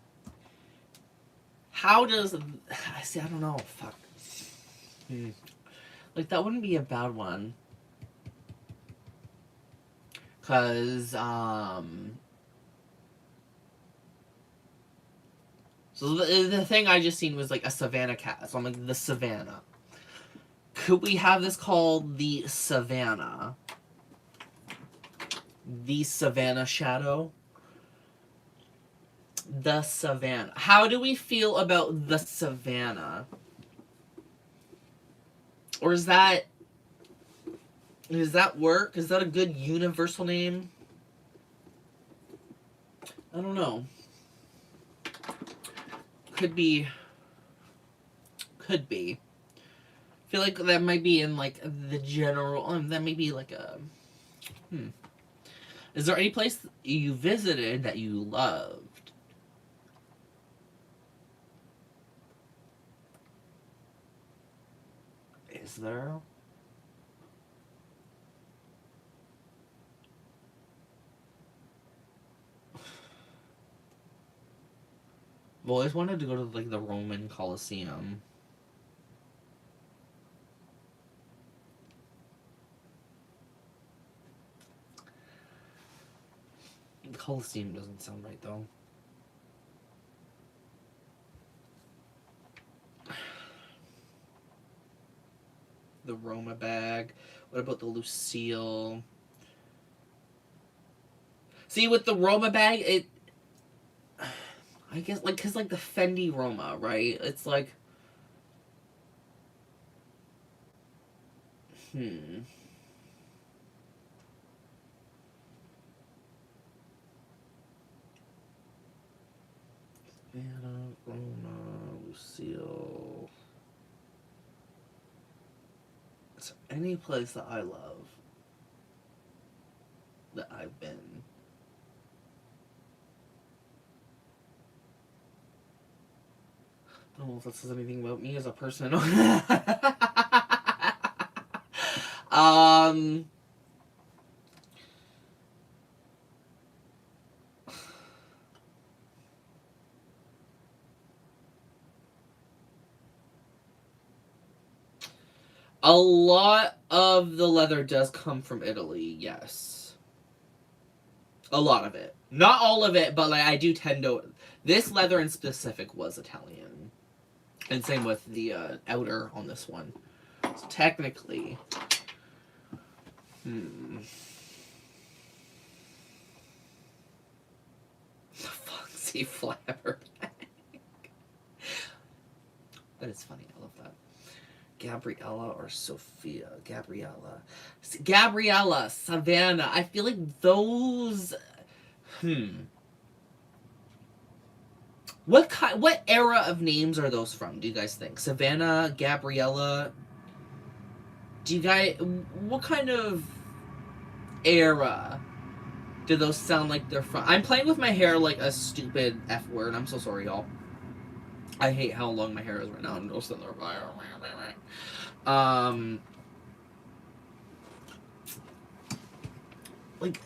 How does... See, I don't know. Fuck. Like, that wouldn't be a bad one. Because, So the thing I just seen was like a savannah cat. So I'm like, the savannah. Could we have this called the savannah? The savannah shadow? The savannah. How do we feel about the savannah? Or is that... Does that work? Is that a good universal name? I don't know. Could be. Could be. I feel like that might be in like the general. That may be like a. Is there any place you visited that you loved? Is there? I've always wanted to go to like the Roman Colosseum. The Colosseum doesn't sound right though. The Roma bag. What about the Lucille? See, with the Roma bag, it... I guess, like, because, like, the Fendi Roma, right? It's like... Anna, Roma, Lucille... Is there any place that I love that I've been? I don't know if that says anything about me as a person. A lot of the leather does come from Italy, yes. A lot of it. Not all of it, but like I do tend to... This leather in specific was Italian. And same with the outer on this one. So technically... Foxy flapper bag. That is funny. I love that. Gabriella or Sophia? Gabriella. Gabriella, Savannah. I feel like those... What era of names are those from, do you guys think? Savannah, Gabriella? Do you guys... What kind of era Did those sound like they're from... I'm playing with my hair like a stupid F word. I'm so sorry, y'all. I hate how long my hair is right now. I'm just sitting there. Like...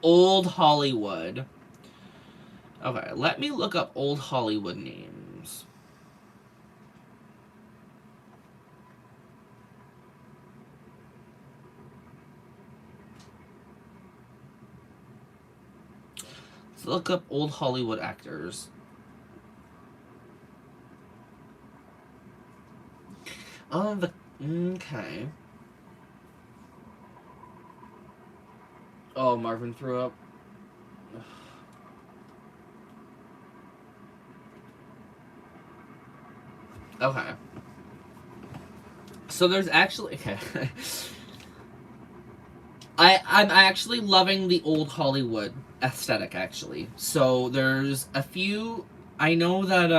Old Hollywood. Okay, let me look up old Hollywood names. Let's look up old Hollywood actors. Okay. Oh, Marvin threw up. Okay. So there's actually... Okay. I'm actually loving the old Hollywood aesthetic, actually. So there's a few... I know that,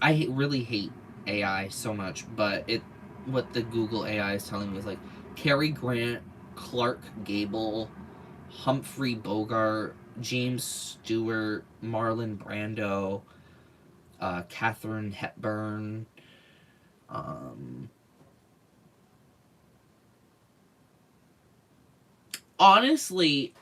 I really hate AI so much, but what the Google AI is telling me is, like, Cary Grant, Clark Gable, Humphrey Bogart, James Stewart, Marlon Brando, Katharine Hepburn, honestly,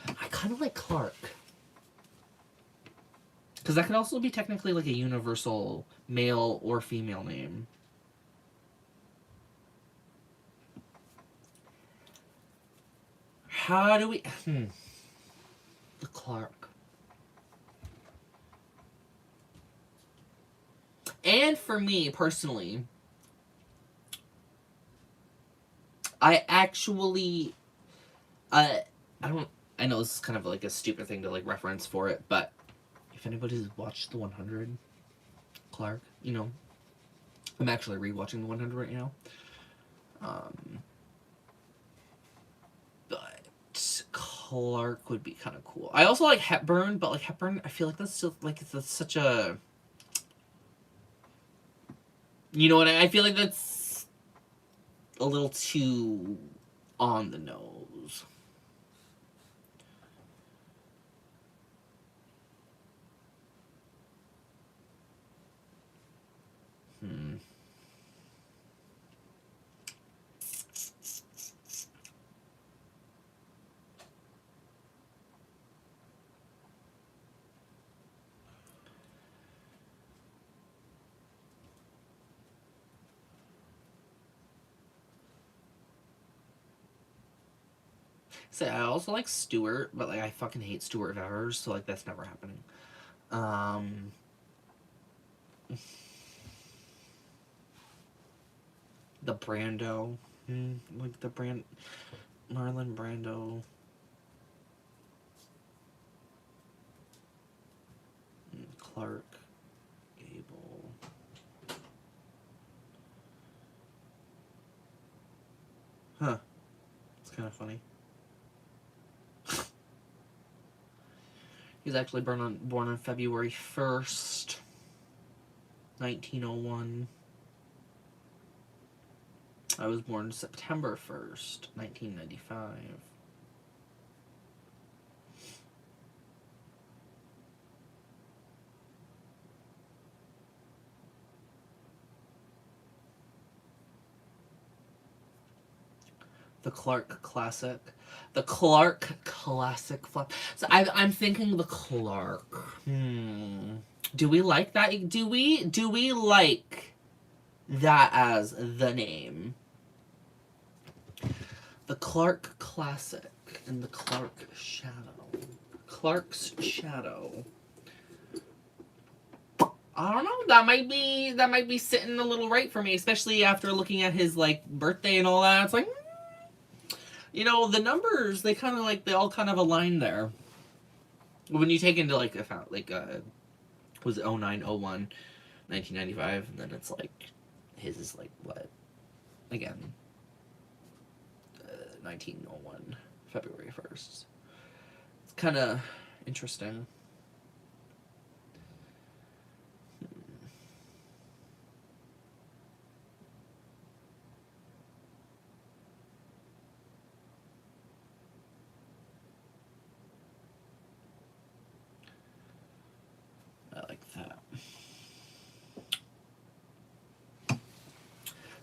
I kind of like Clark. Because that could also be technically like a universal male or female name. How do we... The Clark. And for me, personally, I actually... I know this is kind of like a stupid thing to like reference for it, but if anybody's watched The 100, Clark, you know, I'm actually rewatching The 100 right now. But Clark would be kind of cool. I also like Hepburn, but like Hepburn, I feel like that's still like that's such a... You know what? I feel like that's a little too on the nose. So I also like Stewart, but like I fucking hate Stewart Evers, so like that's never happening. The Brando, like the Marlon Brando, Clark Gable. Huh? It's kind of funny. He's actually born on February 1st, 1901. I was born September 1st, 1995. The Clark Classic. The Clark Classic flop. So I'm thinking the Clark. Do we like that? Do we like that as the name? The Clark Classic and the Clark Shadow. Clark's Shadow. I don't know. That might be sitting a little right for me, especially after looking at his like birthday and all that. It's like, you know, the numbers they all kind of align there. When you take into like was it 09, 01, 1995, and then it's like his is like what again 1901 February 1st. It's kind of interesting.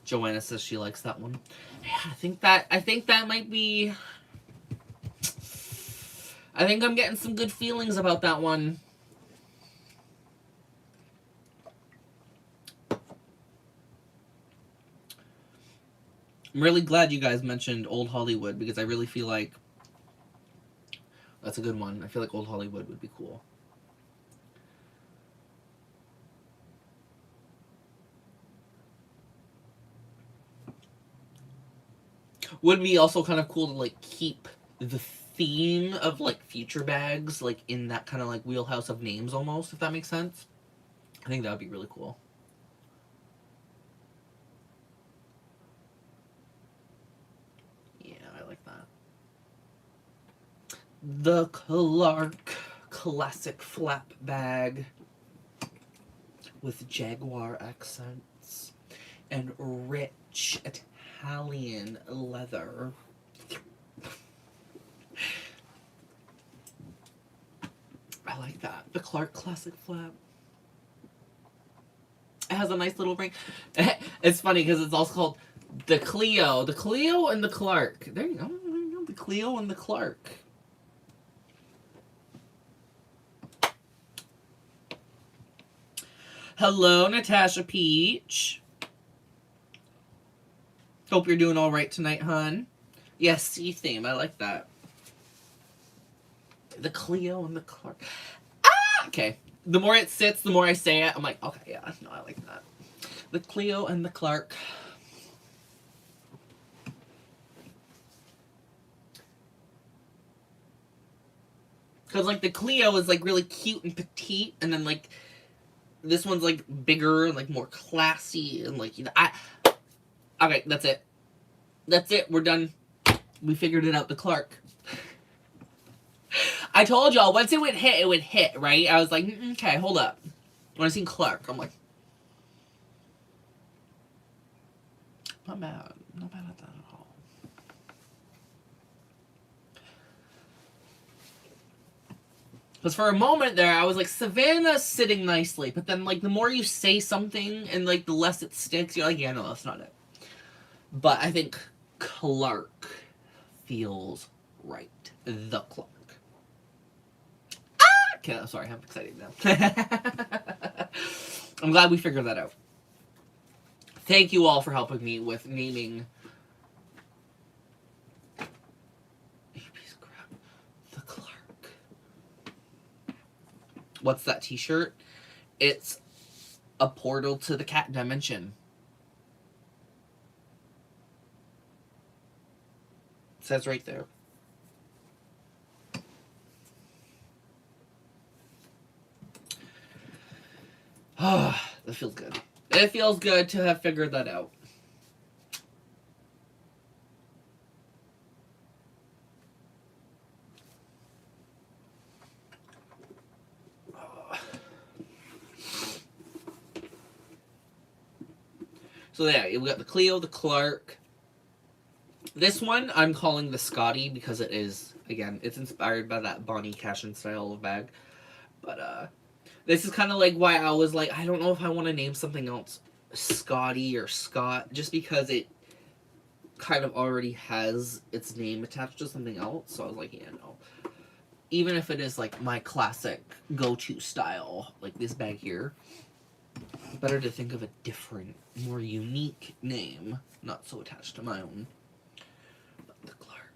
Joanna says she likes that one. Yeah, I think that might be. I think I'm getting some good feelings about that one. I'm really glad you guys mentioned Old Hollywood because I really feel like that's a good one. I feel like Old Hollywood would be cool. Would be also kind of cool to like keep the theme of like future bags like in that kind of like wheelhouse of names almost, if that makes sense. I think that would be really cool. Yeah, I like that. The Clark classic flap bag with jaguar accents and rich Italian leather. I like that. The Clark classic flap. It has a nice little ring. It's funny because it's also called the Cleo. The Cleo and the Clark. There you go. There you go. The Cleo and the Clark. Hello, Natasha Peach. Hope you're doing all right tonight, hon. Yes, sea theme. I like that. The Cleo and the Clark. Ah! Okay. The more it sits, the more I say it. I'm like, okay, yeah, no, I like that. The Cleo and the Clark. Because, like, the Cleo is, like, really cute and petite, and then, like, this one's, like, bigger and, like, more classy, and, like, you know, okay, that's it. That's it. We're done. We figured it out. The Clark. I told y'all, once it would hit, right? I was like, okay, hold up. When I seen Clark, I'm like, not bad. Not bad at that at all. Because for a moment there, I was like, Savannah's sitting nicely. But then, like, the more you say something and, like, the less it sticks, you're like, yeah, no, that's not it. But I think Clark feels right. The Clark. Ah! Okay, I'm sorry, I'm excited now. I'm glad we figured that out. Thank you all for helping me with naming the Clark. What's that t-shirt? It's a portal to the cat dimension. It says right there. Ah, that feels good. It feels good to have figured that out. So yeah, we got the Cleo, the Clark. This one I'm calling the Scotty because it is, again, it's inspired by that Bonnie Cashin style of bag. But this is kind of like why I was like, I don't know if I want to name something else Scotty or Scott, just because it kind of already has its name attached to something else. So I was like, yeah, no. Even if it is like my classic go-to style, like this bag here, better to think of a different, more unique name, not so attached to my own. But the Clark.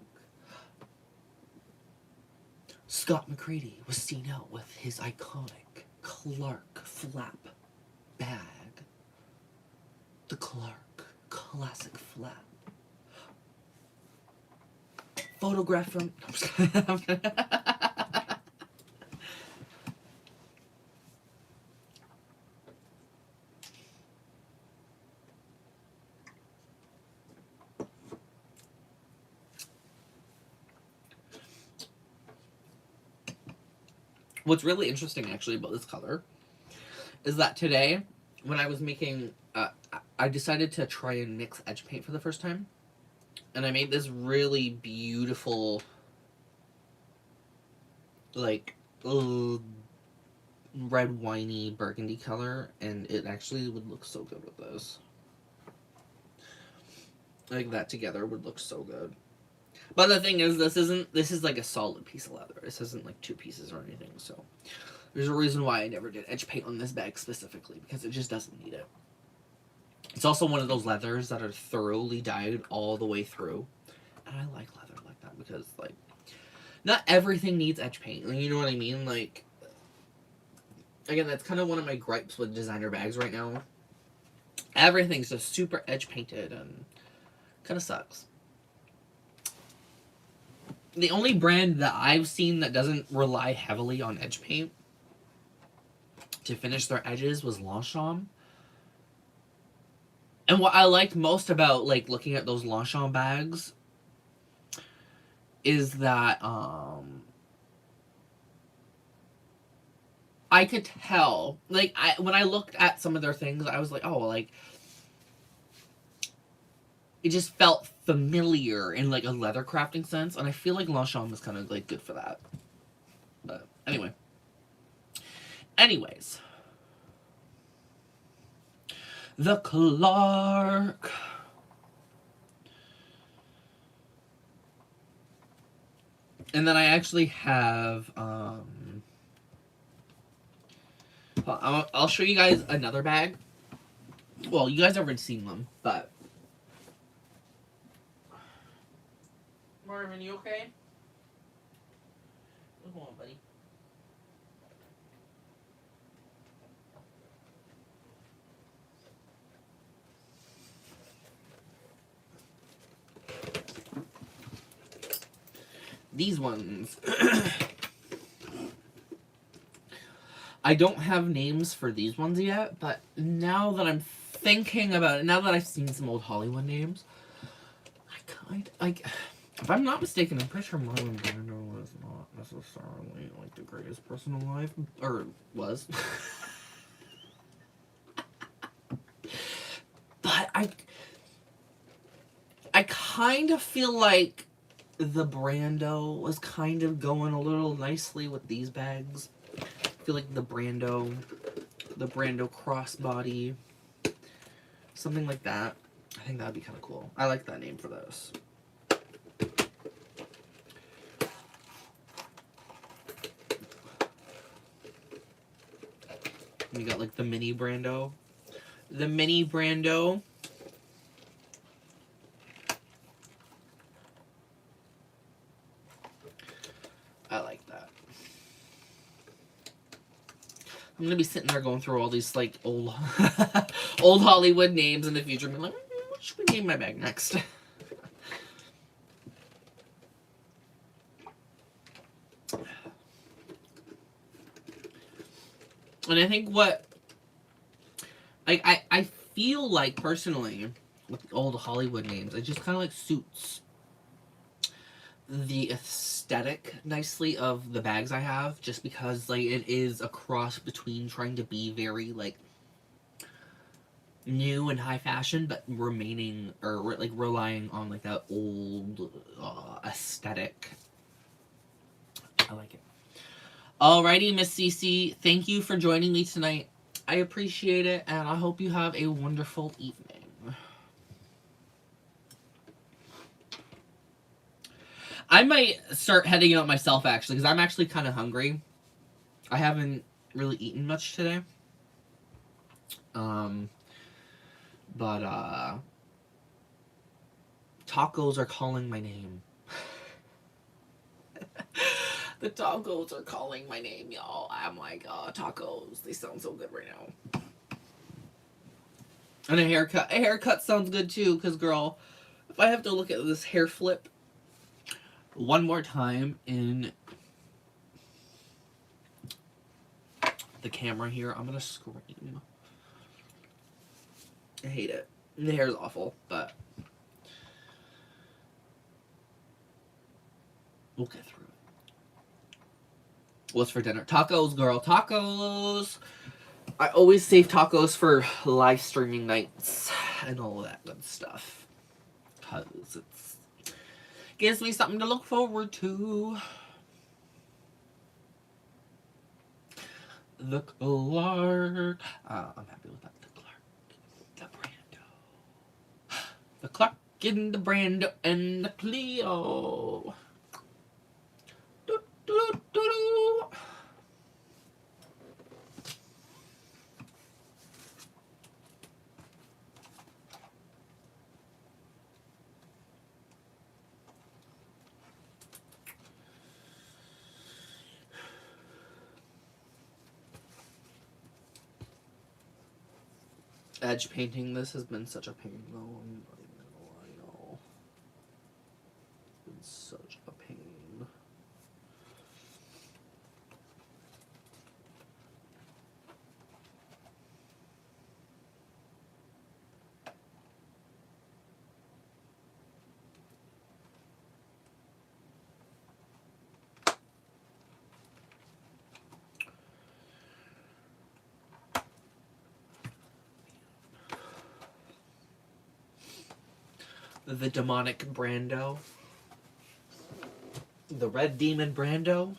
Scott McCready was seen out with his iconic Clark flap bag. The Clark classic flap. Photograph from... What's really interesting, actually, about this color is that today, when I was making... I decided to try and mix edge paint for the first time. And I made this really beautiful, like, red winey burgundy color. And it actually would look so good with this. Like that together would look so good. But the thing is, this is like a solid piece of leather. This isn't like two pieces or anything. So there's a reason why I never did edge paint on this bag specifically, because it just doesn't need it. It's also one of those leathers that are thoroughly dyed all the way through, and I like leather like that because like not everything needs edge paint. You know what I mean? Like, again, that's kind of one of my gripes with designer bags right now. Everything's just super edge painted and kind of sucks. The only brand that I've seen that doesn't rely heavily on edge paint to finish their edges was Longchamp. And what I liked most about like looking at those Longchamp bags is that I could tell, like, when I looked at some of their things, I was like, oh, like, it just felt familiar in like a leather crafting sense, and I feel like Longchamp is kind of like good for that. But anyways, the Clark. And then I actually have I'll show you guys another bag. Well, you guys have already seen them, but Marvin, you okay? Come on, buddy. These ones. I don't have names for these ones yet, but now that I'm thinking about it, now that I've seen some old Hollywood names, I kind like, if I'm not mistaken, I'm pretty sure Marlon Brando was not necessarily like the greatest person alive, or was. But I kind of feel like the Brando was kind of going a little nicely with these bags. I feel like the Brando crossbody, something like that. I think that would be kind of cool. I like that name for those. We got like the mini Brando. The mini Brando. I like that. I'm gonna be sitting there going through all these like old old Hollywood names in the future and be like, what should we name my bag next? And I think what I feel like personally with the old Hollywood names, it just kind of like suits the aesthetic nicely of the bags I have, just because like it is a cross between trying to be very like new and high fashion, but remaining or like relying on like that old aesthetic. I like it. Alrighty, Miss Cece, thank you for joining me tonight. I appreciate it, and I hope you have a wonderful evening. I might start heading out myself, actually, because I'm actually kind of hungry. I haven't really eaten much today. But tacos are calling my name. The tacos are calling my name, y'all. I'm like, tacos. They sound so good right now. And a haircut. A haircut sounds good too, because, girl, if I have to look at this hair flip one more time in the camera here, I'm gonna scream. I hate it. The hair's awful, but we'll get through it. What's for dinner? Tacos, girl. Tacos! I always save tacos for live streaming nights and all of that good stuff. Because it gives me something to look forward to. The Clark. I'm happy with that. The Clark. The Brando. The Clark Getting the Brando and the Cleo. Do, do, do, do. Edge painting this has been such a pain, though. I'm not even gonna lie, y'all. It's been such a pain. The demonic Brando. The red demon Brando.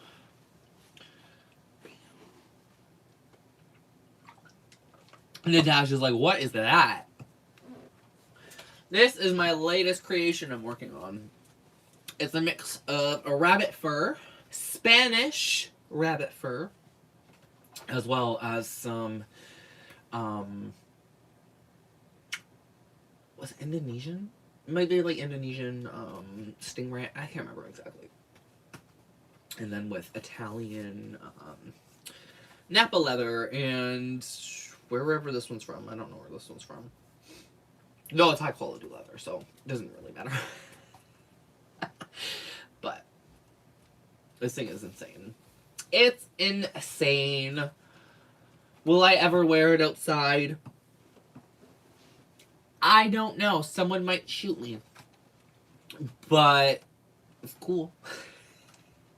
Natasha's like, what is that? This is my latest creation I'm working on. It's a mix of a rabbit fur, Spanish rabbit fur, as well as some, was it Indonesian? Maybe like Indonesian stingray. I can't remember exactly. And then with Italian Napa leather and wherever this one's from. I don't know where this one's from. No, it's high quality leather, so it doesn't really matter. But this thing is insane. It's insane. Will I ever wear it outside? I don't know. Someone might shoot me. But it's cool.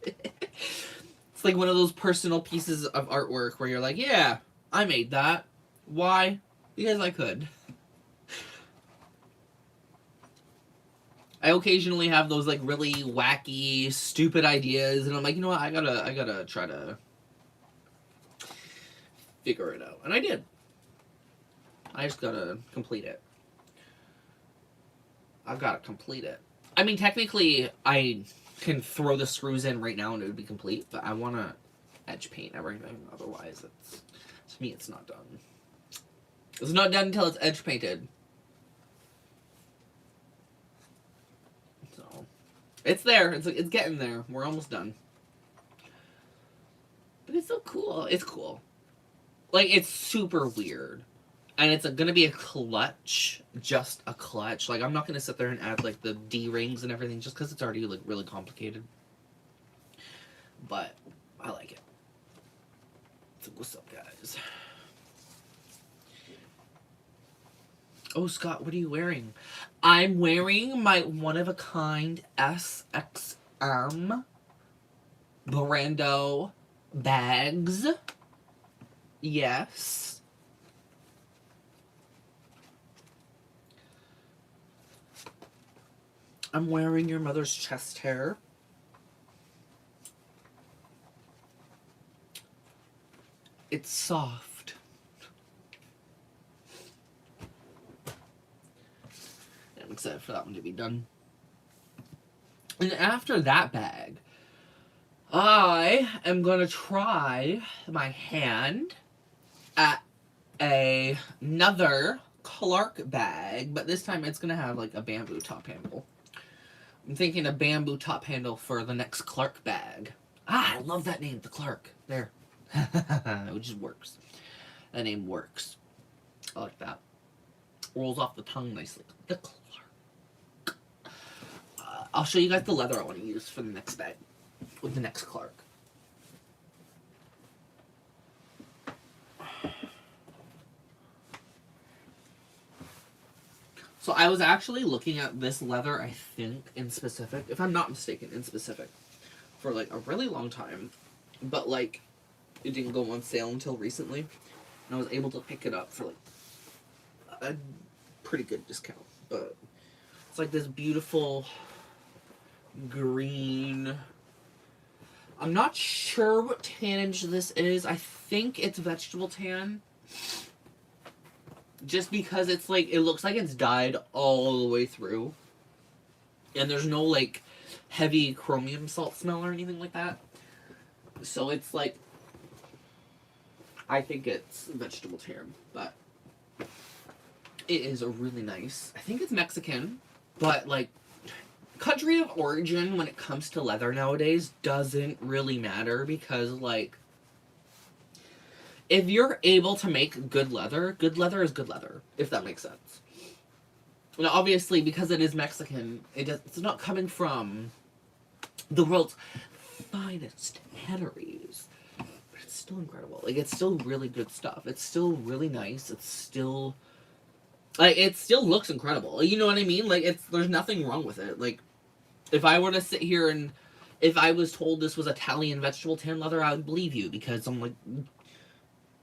It's like one of those personal pieces of artwork where you're like, yeah, I made that. Why? Because I could. I occasionally have those like really wacky, stupid ideas, and I'm like, you know what? I gotta try to figure it out, and I did. I just gotta complete it. I've gotta complete it. I mean, technically, I can throw the screws in right now and it would be complete, but I wanna edge paint everything. Otherwise, to me, it's not done. It's not done until it's edge painted. It's there. It's getting there. We're almost done. But it's so cool. It's cool. Like, it's super weird. And it's gonna be a clutch. Just a clutch. Like, I'm not gonna sit there and add, like, the D-rings and everything just because it's already, like, really complicated. But I like it. So what's up, guys? Oh, Scott, what are you wearing? I'm wearing my one-of-a-kind SXM Brando bags. Yes. I'm wearing your mother's chest hair. It's soft. I'm excited for that one to be done. And after that bag, I am going to try my hand at another Clark bag, but this time it's going to have like a bamboo top handle. I'm thinking a bamboo top handle for the next Clark bag. Ah, I love that name, the Clark. There. It just works. That name works. I like that. Rolls off the tongue nicely. The Clark. I'll show you guys the leather I want to use for the next bag. With the next Clark. So I was actually looking at this leather, I think, in specific, if I'm not mistaken, in specific, for like a really long time. But like, it didn't go on sale until recently. And I was able to pick it up for like a pretty good discount. But it's like this beautiful green. I'm not sure what tannage this is. I think it's vegetable tan. Just because it's like, it looks like it's dyed all the way through. And there's no, like, heavy chromium salt smell or anything like that. So it's, like, I think it's vegetable tan, but it is a really nice, I think it's Mexican, but, like, country of origin when it comes to leather nowadays doesn't really matter because, like, if you're able to make good leather is good leather, if that makes sense. Now, obviously, because it is Mexican, it's not coming from the world's finest tanneries, but it's still incredible. Like, it's still really good stuff. It's still really nice. It's still, like, it still looks incredible. You know what I mean? Like, there's nothing wrong with it. Like, if I were to sit here and if I was told this was Italian vegetable tan leather, I would believe you because I'm like,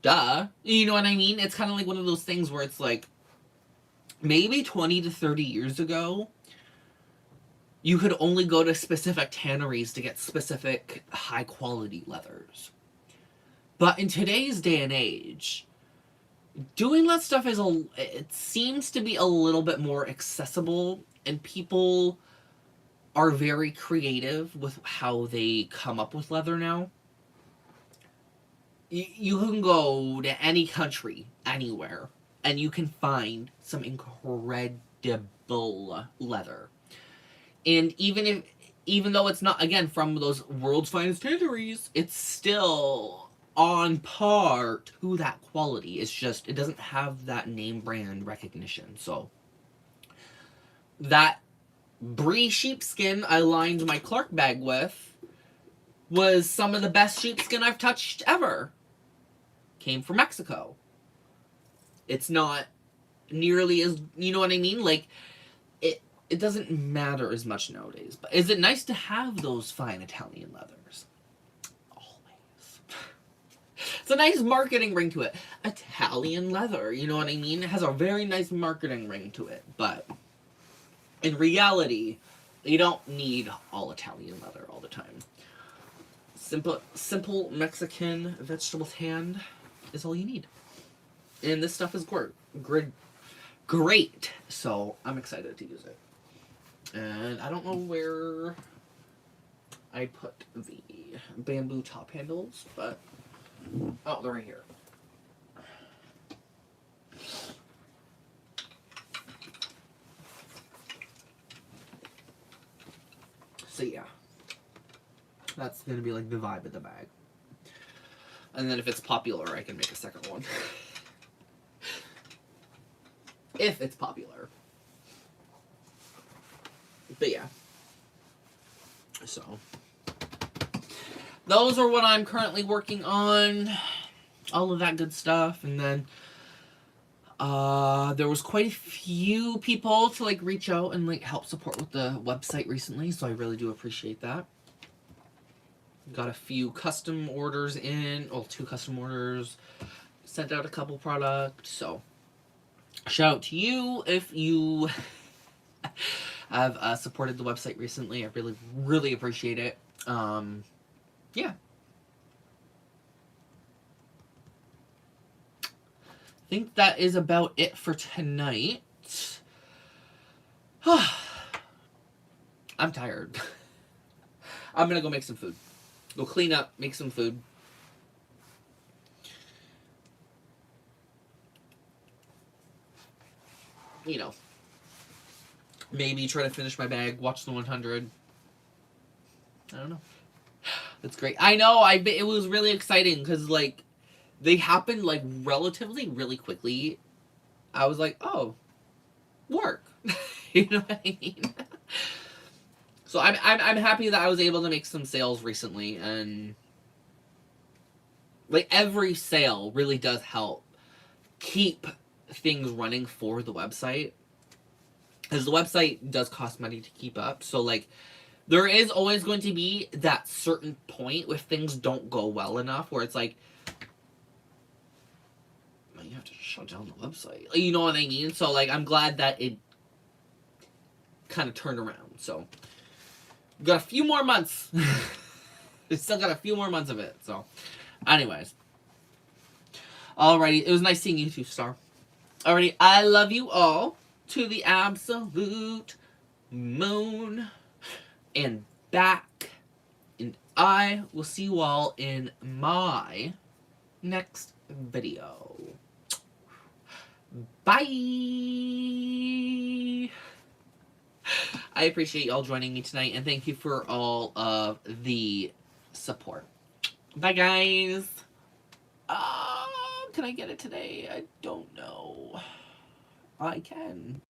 duh. You know what I mean? It's kind of like one of those things where it's like, maybe 20 to 30 years ago, you could only go to specific tanneries to get specific high-quality leathers. But in today's day and age, doing that stuff it seems to be a little bit more accessible, and people are very creative with how they come up with leather now. You can go to any country, anywhere, and you can find some incredible leather. And even though it's not, again, from those world's finest tanneries, it's still on par to that quality. It's just, it doesn't have that name brand recognition. So, that brie sheepskin I lined my Clark bag with was some of the best sheepskin I've touched ever. Came from Mexico. It's not nearly as, you know what I mean? Like, it doesn't matter as much nowadays. But is it nice to have those fine Italian leathers? Always. It's a nice marketing ring to it. Italian leather, you know what I mean? It has a very nice marketing ring to it. But in reality, you don't need all Italian leather all the time. Simple Mexican vegetable tan is all you need. And this stuff is great. So I'm excited to use it. And I don't know where I put the bamboo top handles, but oh, they're right here. So yeah, that's gonna be like the vibe of the bag. And then if it's popular, I can make a second one. If it's popular. But yeah. So, those are what I'm currently working on. All of that good stuff. And then there was quite a few people to like reach out and like help support with the website recently. So I really do appreciate that. Got a few custom orders in. Well, 2 custom orders. Sent out a couple products. So, shout out to you if you have supported the website recently. I really appreciate it. Yeah. I think that is about it for tonight. I'm tired. I'm gonna go make some food. Go clean up, make some food. You know, maybe try to finish my bag, watch the 100. I don't know. That's great. I know, it was really exciting because, like, they happened, like, relatively really quickly. I was like, oh, work. You know what I mean? So I'm happy that I was able to make some sales recently, and, like, every sale really does help keep things running for the website, because the website does cost money to keep up. So, like, there is always going to be that certain point if things don't go well enough where it's like, you have to shut down the website. You know what I mean? So, like, I'm glad that it kind of turned around. So, we've got a few more months. We've still got a few more months of it. So, anyways. Alrighty. It was nice seeing you too, Star. Alrighty. I love you all to the absolute moon, and back. And I will see you all in my next video. Bye! I appreciate y'all joining me tonight, and thank you for all of the support. Bye, guys! Can I get it today? I don't know. I can.